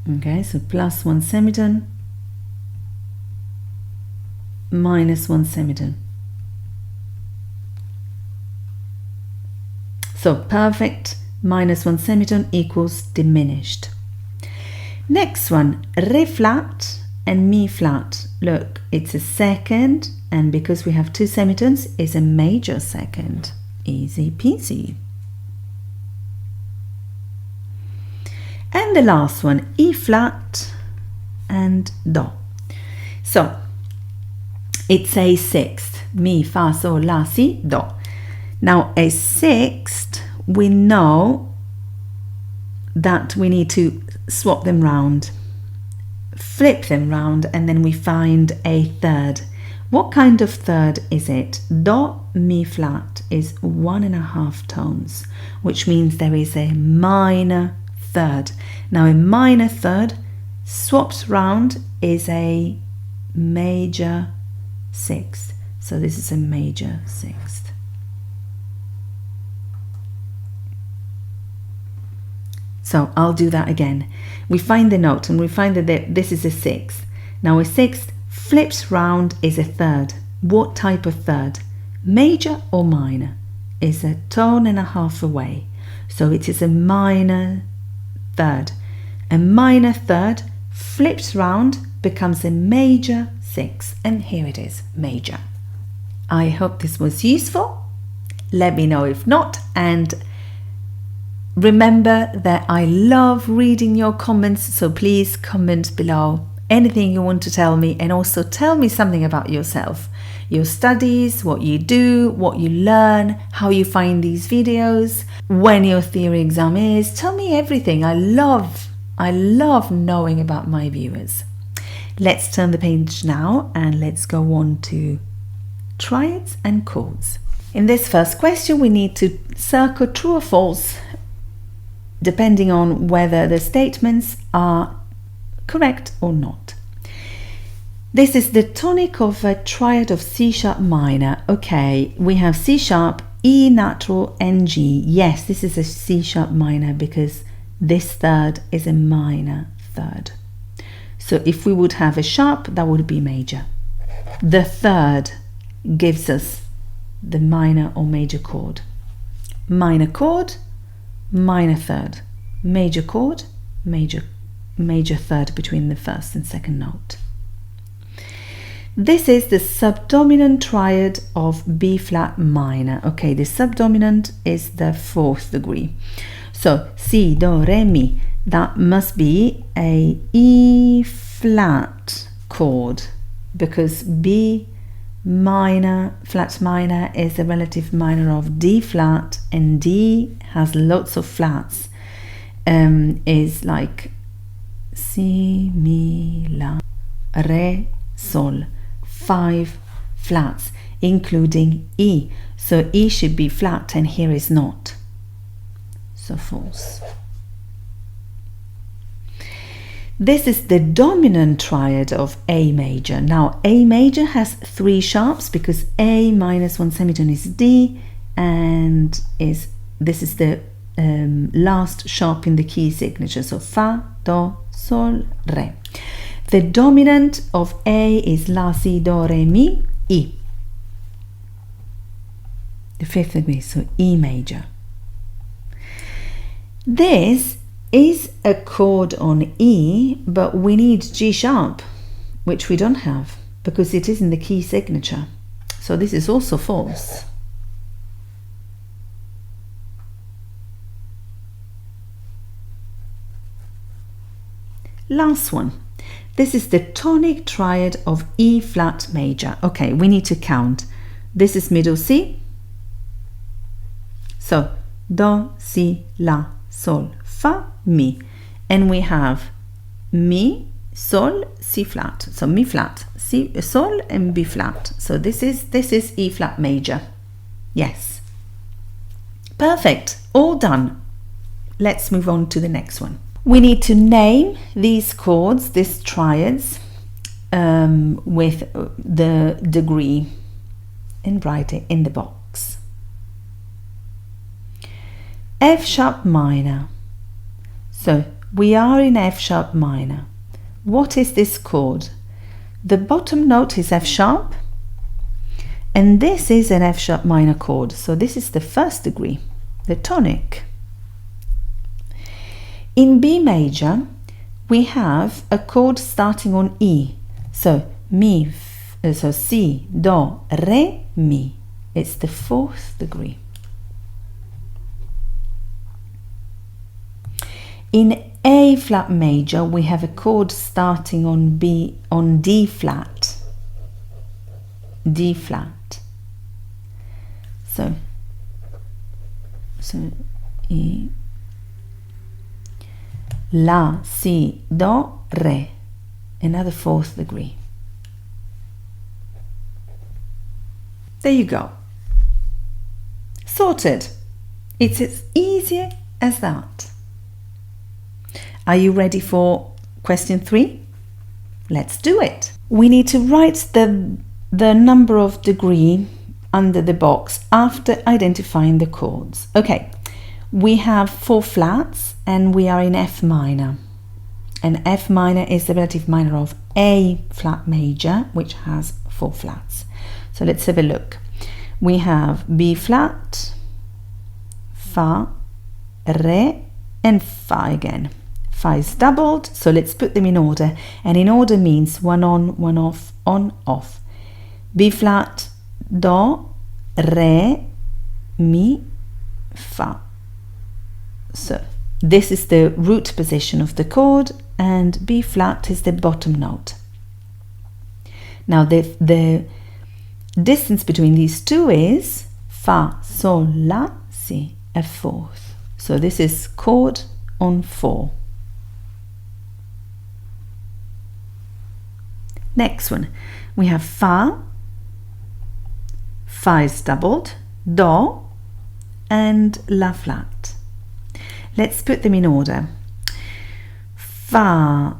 Okay, so plus 1 semitone, minus 1 semitone. So perfect minus 1 semitone equals diminished. Next one, Re flat and Mi flat. Look, it's a second, and because we have 2 semitones, it's a major second. Easy peasy. And the last one, E flat and Do. So it's a sixth. Mi, Fa, Sol, La, Si, Do. Now a sixth, we know that we need to swap them round, flip them round, and then we find a third. What kind of third is it? Do, Mi flat is 1.5 tones, which means there is a minor third. Now a minor third swapped round is a major sixth. So this is a major sixth. So I'll do that again. We find the note and we find that this is a sixth. Now a sixth flipped round is a third. What type of third? Major or minor? Is a tone and a half away. So it is a minor third. A minor third flipped round becomes a major 6, and here it is, major. I hope this was useful. Let me know if not, and remember that I love reading your comments, so please comment below anything you want to tell me, and also tell me something about yourself, your studies, what you do, what you learn, how you find these videos, when your theory exam is. Tell me everything. I love knowing about my viewers. Let's turn the page now and let's go on to triads and chords. In this first question, we need to circle true or false, depending on whether the statements are correct or not. This is the tonic of a triad of C sharp minor. Okay, we have C sharp, E natural, and G. Yes, this is a C sharp minor because this third is a minor third. So if we would have a sharp, that would be major. The third gives us the minor or major chord. Minor chord, minor third. Major chord, major third between the first and second note. This is the subdominant triad of B flat minor. Okay, the subdominant is the 4th degree. So Si, Do, Re, Mi. That must be a E flat chord because B minor, flat minor, is the relative minor of D flat, and D has lots of flats. Is like Si, Mi, La, Re, Sol. 5 flats, including E. So E should be flat, and here is not. So false. This is the dominant triad of A major. Now A major has 3 sharps because A minus 1 semitone is D, and this is the last sharp in the key signature. So Fa, Do, Sol, Re. The dominant of A is La, Si, Do, Re, Mi, E. The 5th degree, so E major. This is a chord on E, but we need G sharp, which we don't have because it is in the key signature. So this is also false. Last one. This is the tonic triad of E flat major. Okay, we need to count. This is middle C. So Do, Si, La, Sol, Fa, Mi. And we have Mi, Sol, Si flat. So Mi flat, Si, Sol, and B flat. So this is E flat major. Yes. Perfect. All done. Let's move on to the next one. We need to name these chords, these triads, with the degree, and write it in the box. F sharp minor. So we are in F sharp minor. What is this chord? The bottom note is F sharp, and this is an F sharp minor chord. So this is the 1st degree, the tonic. In B major, we have a chord starting on E. So Mi, so Si, Do, Re, Mi. It's the 4th degree. In A flat major, we have a chord starting on D flat. D flat. So E, La, Si, Do, Re, another 4th degree. There you go. Sorted. It's as easy as that. Are you ready for question 3? Let's do it. We need to write the number of degree under the box after identifying the chords. Okay. We have 4 flats and we are in F minor, and F minor is the relative minor of A flat major, which has 4 flats. So let's have a look. We have B flat, Fa, Re, and Fa again. Fa is doubled, so let's put them in order, and in order means one on, one off, on, off. B flat, do, re, mi, fa. So this is the root position of the chord, and B flat is the bottom note. Now the distance between these two is fa, sol, la, si, a fourth. So this is chord on 4. Next one, we have fa. Fa is doubled, do, and la flat. Let's put them in order. Fa,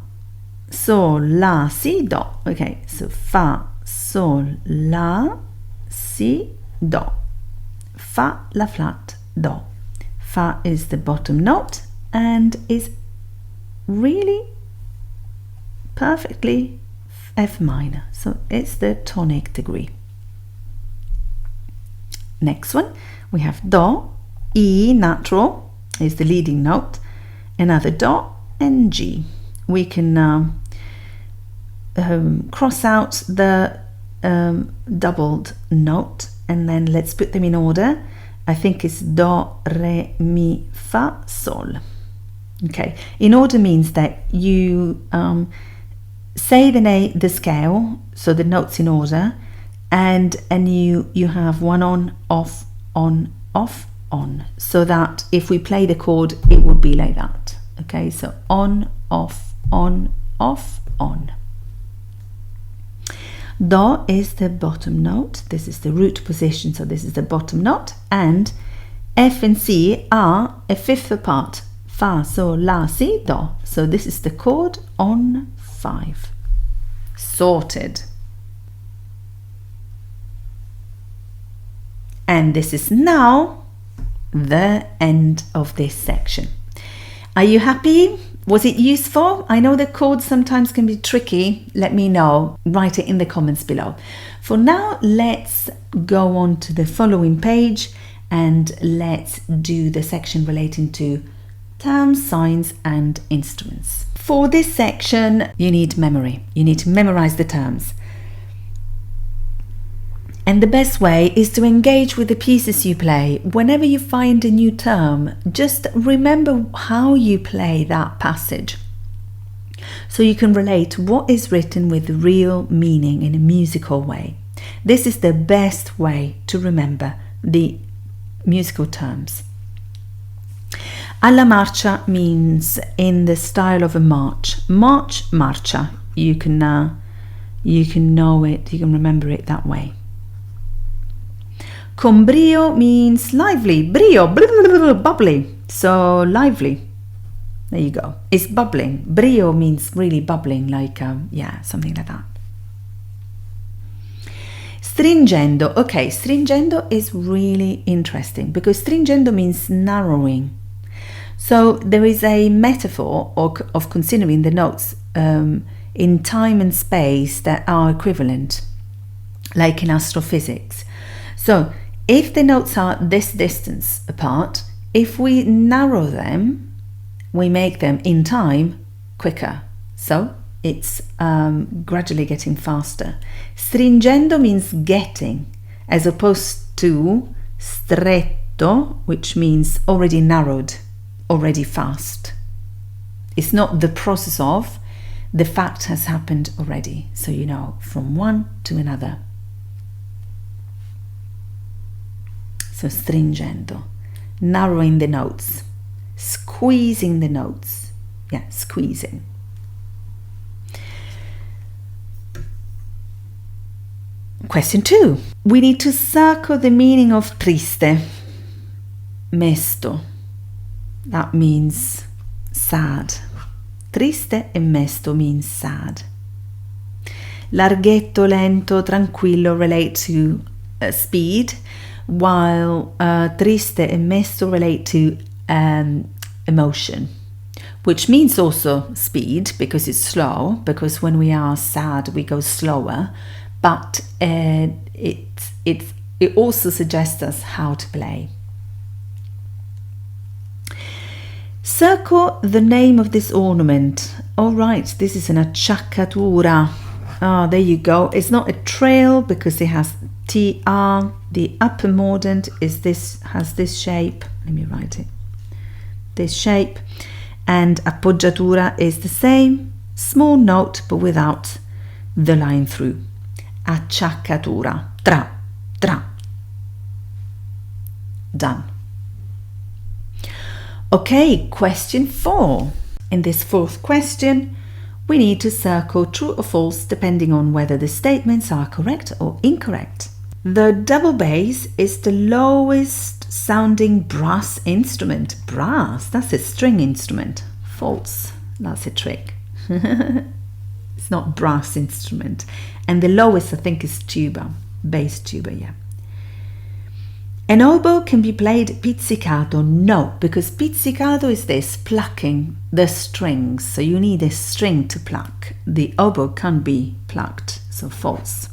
sol, la, si, do. Okay, so fa, sol, la, si, do. Fa, la flat, do. Fa is the bottom note and is really perfectly F minor. So it's the tonic degree. Next one, we have do, E natural is the leading note, another do, and G. We can cross out the doubled note, and then let's put them in order. I think it's do, re, mi, fa, sol. Okay, in order means that you say the scale, so the notes in order, and you have one on, off, on, so that if we play the chord, it would be like that. Okay, so on, off, on, off, on. Do is the bottom note. This is the root position, so this is the bottom note, and F and C are a fifth apart. Fa, sol, la, si, do. So this is the chord on 5. Sorted. And this is now the end of this section. Are you happy? Was it useful? I know the chords sometimes can be tricky. Let me know. Write it in the comments below. For now, let's go on to the following page and let's do the section relating to terms, signs, and instruments. For this section, you need memory. You need to memorize the terms. And the best way is to engage with the pieces you play. Whenever you find a new term, just remember how you play that passage, so you can relate what is written with real meaning in a musical way. This is the best way to remember the musical terms. Alla marcia means in the style of a march. March, marcia. You can know it, you can remember it that way. Con brio means lively. Brio, blah, blah, blah, bubbly. So lively. There you go. It's bubbling. Brio means really bubbling, like, yeah, something like that. Stringendo. Okay, stringendo is really interesting because stringendo means narrowing. So there is a metaphor of considering the notes in time and space that are equivalent, like in astrophysics. So if the notes are this distance apart, if we narrow them, we make them in time quicker. So it's gradually getting faster. Stringendo means getting, as opposed to stretto, which means already narrowed, already fast. It's not the process of, the fact has happened already. So you know, from one to another. So stringendo, narrowing the notes, squeezing the notes. Yeah, squeezing. Question 2. We need to circle the meaning of triste. Mesto. That means sad. Triste and mesto means sad. Larghetto, lento, tranquillo relate to speed, while triste and mesto relate to emotion, which means also speed because it's slow, because when we are sad we go slower, but it also suggests us how to play. Circle the name of this ornament. All right, this is an acciaccatura. there you go. It's not a trail because it has TR. The upper mordant has this shape. Let me write it. This shape. And appoggiatura is the same, small note but without the line through. Acciaccatura. Tra, tra. Done. Okay, question 4. In this fourth question, we need to circle true or false depending on whether the statements are correct or incorrect. The double bass is the lowest sounding brass instrument. Brass, that's a string instrument. False, that's a trick. It's not brass instrument. And the lowest I think is tuba, bass tuba, yeah. An oboe can be played pizzicato. No, because pizzicato is this, plucking the strings. So you need a string to pluck. The oboe can't be plucked, so false.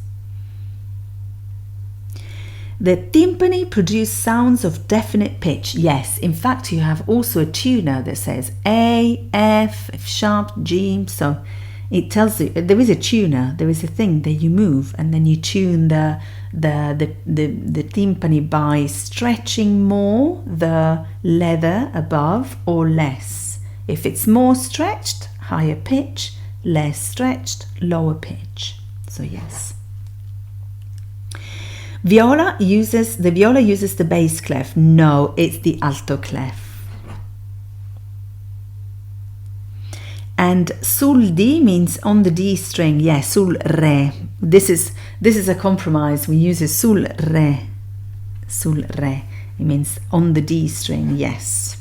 The timpani produce sounds of definite pitch. Yes, in fact you have also a tuner that says A, F, F sharp, G. So it tells you there is a tuner, there is a thing that you move and then you tune the timpani by stretching more the leather above or less. If it's more stretched, higher pitch, less stretched, lower pitch. So yes. The viola uses the bass clef. No, it's the alto clef. And sul D means on the D string. Yes, sul re. This is a compromise. We use a sul re. Sul re. It means on the D string. Yes.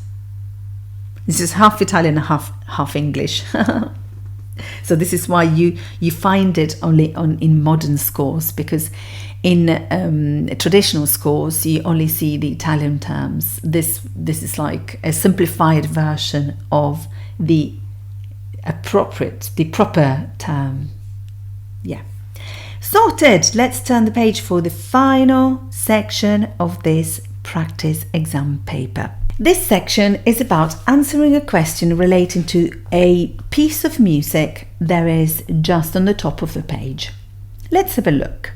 This is half Italian, half English. So this is why you find it only in modern scores, because in traditional scores you only see the Italian terms. This is like a simplified version of the proper term. Yeah. Sorted. Let's turn the page for the final section of this practice exam paper. This section is about answering a question relating to a piece of music that is just on the top of the page. Let's have a look.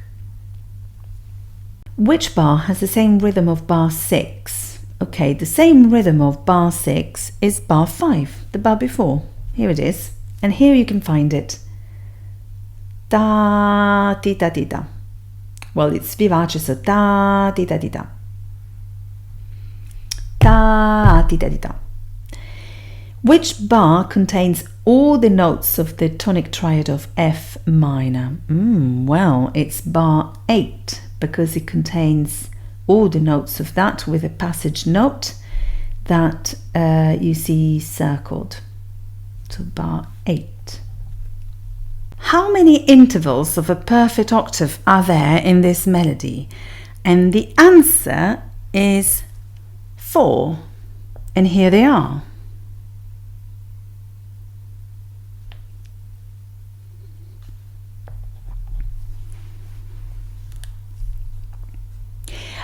Which bar has the same rhythm of bar 6? Okay, the same rhythm of bar 6 is bar 5, the bar before. Here it is. And here you can find it. Da, ti, da, ti, da. Well, it's vivace, so da, ti, da, ti, da. Da, ti, da, ti, da. Which bar contains all the notes of the tonic triad of F minor? Well, it's bar 8, because it contains all the notes of that with a passage note that you see circled. So bar 8. How many intervals of a perfect octave are there in this melody? And the answer is 4. And here they are.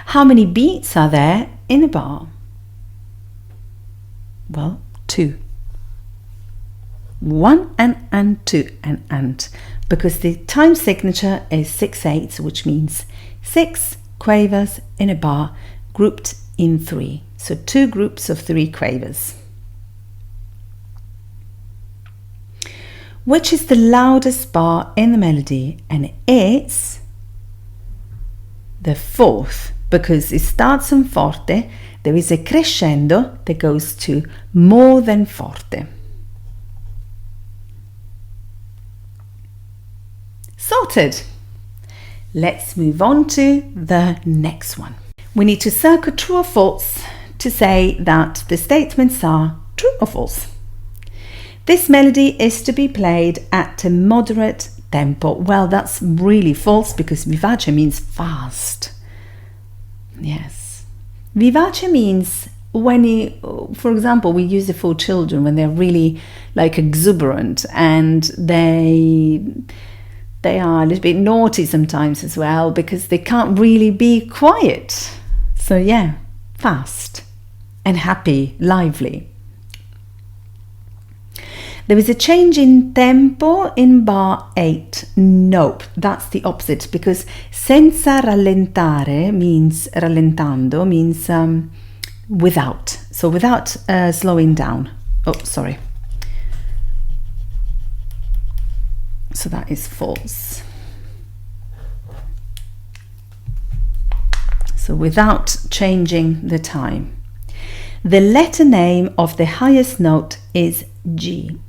How many beats are there in a bar? Well, 2. 1 and 2 and because the time signature is 6/8, which means 6 quavers in a bar grouped in 3. So 2 groups of 3 quavers. Which is the loudest bar in the melody? And it's the 4th, because it starts on forte, there is a crescendo that goes to more than forte. Sorted. Let's move on to the next one. We need to circle true or false to say that the statements are true or false. This melody is to be played at a moderate tempo. Well, that's really false, because vivace means fast. Yes. Vivace means for example, we use it for children when they're really like exuberant and they are a little bit naughty sometimes as well, because they can't really be quiet. So yeah, fast and happy, lively. There is a change in tempo in bar 8. Nope, that's the opposite, because senza rallentare means rallentando means without. So without slowing down. Oh, sorry. So that is false. So without changing the time. The letter name of the highest note is G.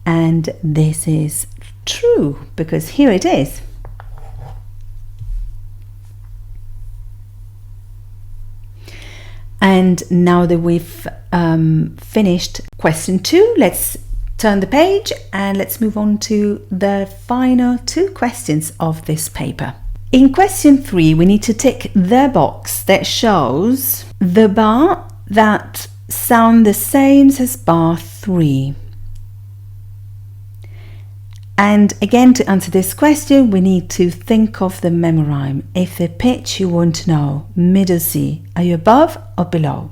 And this is true, because here it is. And now that we've finished question 2, let's turn the page and let's move on to the final 2 questions of this paper. In question 3, we need to tick the box that shows the bar that sound the same as bar 3. And again, to answer this question, we need to think of the memorime. If the pitch you want to know, middle C, are you above or below?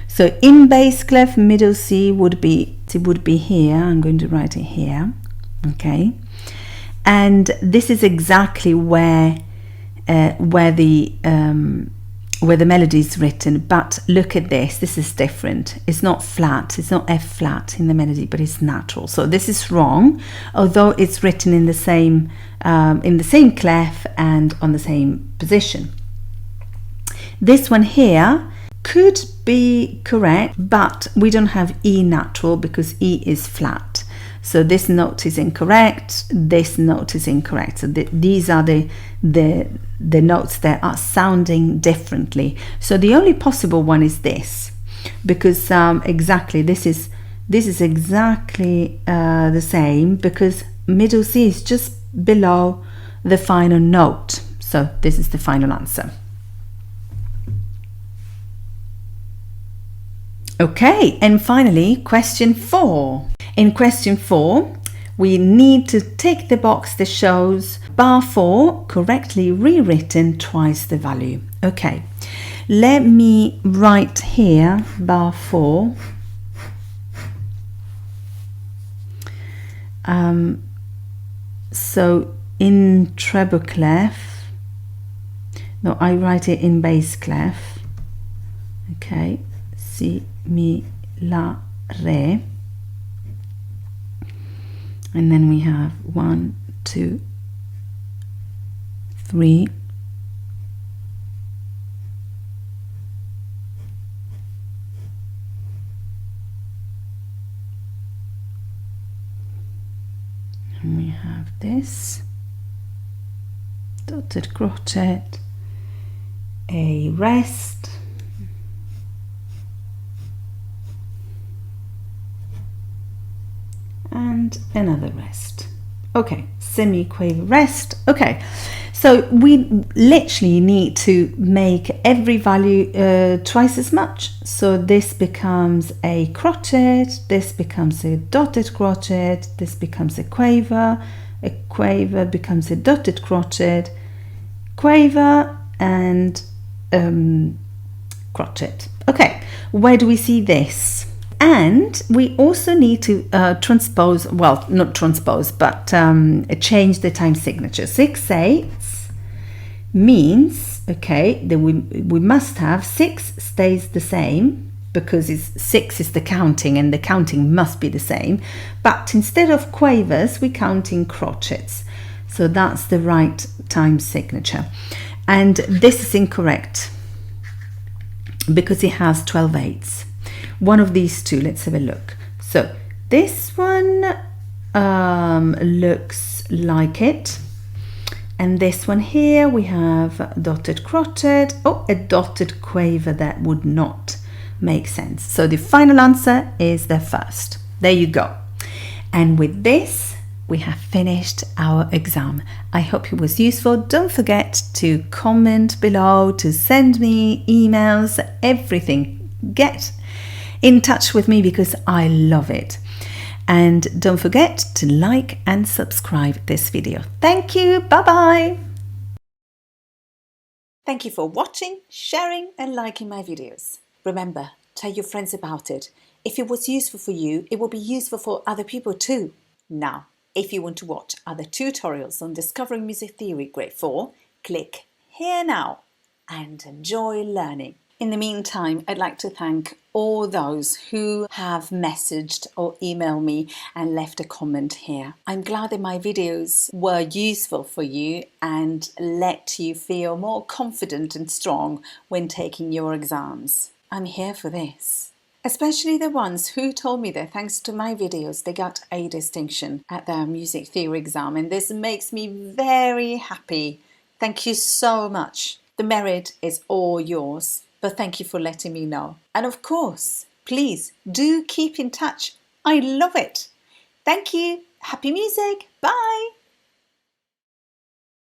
So in bass clef, middle C would be here. I'm going to write it here. Okay. And this is exactly where the melody is written, but look at this. This is different. It's not flat. It's not F flat in the melody, but it's natural. So this is wrong, although it's written in the same clef and on the same position. This one here could be correct, but we don't have E natural because E is flat. So this note is incorrect, this note is incorrect. So these are the notes that are sounding differently. So the only possible one is this, because exactly this is exactly the same, because middle C is just below the final note. So this is the final answer. Okay, and finally, question 4. In question 4, we need to tick the box that shows bar 4 correctly rewritten twice the value. Okay, let me write here bar 4. So in treble clef, no, I write it in bass clef. Okay, si, mi, la, re. And then we have 1, 2, 3. And we have this dotted crochet, a rest, and another rest. Okay, semi-quaver rest. Okay, so we literally need to make every value twice as much. So this becomes a crochet, this becomes a dotted crochet, this becomes a quaver becomes a dotted crochet, quaver, and crochet. Okay, where do we see this? And we also need to transpose, well, not transpose, but change the time signature. 6/8 means, okay, that we must have 6 stays the same, because 6 is the counting, and the counting must be the same. But instead of quavers, we count in crochets. So that's the right time signature. And this is incorrect, because it has 12/8. One of these two, let's have a look. So this one looks like it, and this one here we have dotted crochet. Oh, a dotted quaver, that would not make sense. So the final answer is the first. There you go. And with this, we have finished our exam. I hope it was useful. Don't forget to comment below, to send me emails, everything. Get in touch with me, because I love it. And don't forget to like and subscribe this video. Thank you. Bye-bye. Thank you for watching, sharing and liking my videos. Remember, tell your friends about it. If it was useful for you, it will be useful for other people too. Now, if you want to watch other tutorials on Discovering Music Theory Grade 4, click here now and enjoy learning. In the meantime, I'd like to thank all those who have messaged or emailed me and left a comment here. I'm glad that my videos were useful for you and let you feel more confident and strong when taking your exams. I'm here for this. Especially the ones who told me that thanks to my videos they got a distinction at their music theory exam, and this makes me very happy. Thank you so much. The merit is all yours, but thank you for letting me know. And of course, please do keep in touch. I love it. Thank you. Happy music. Bye.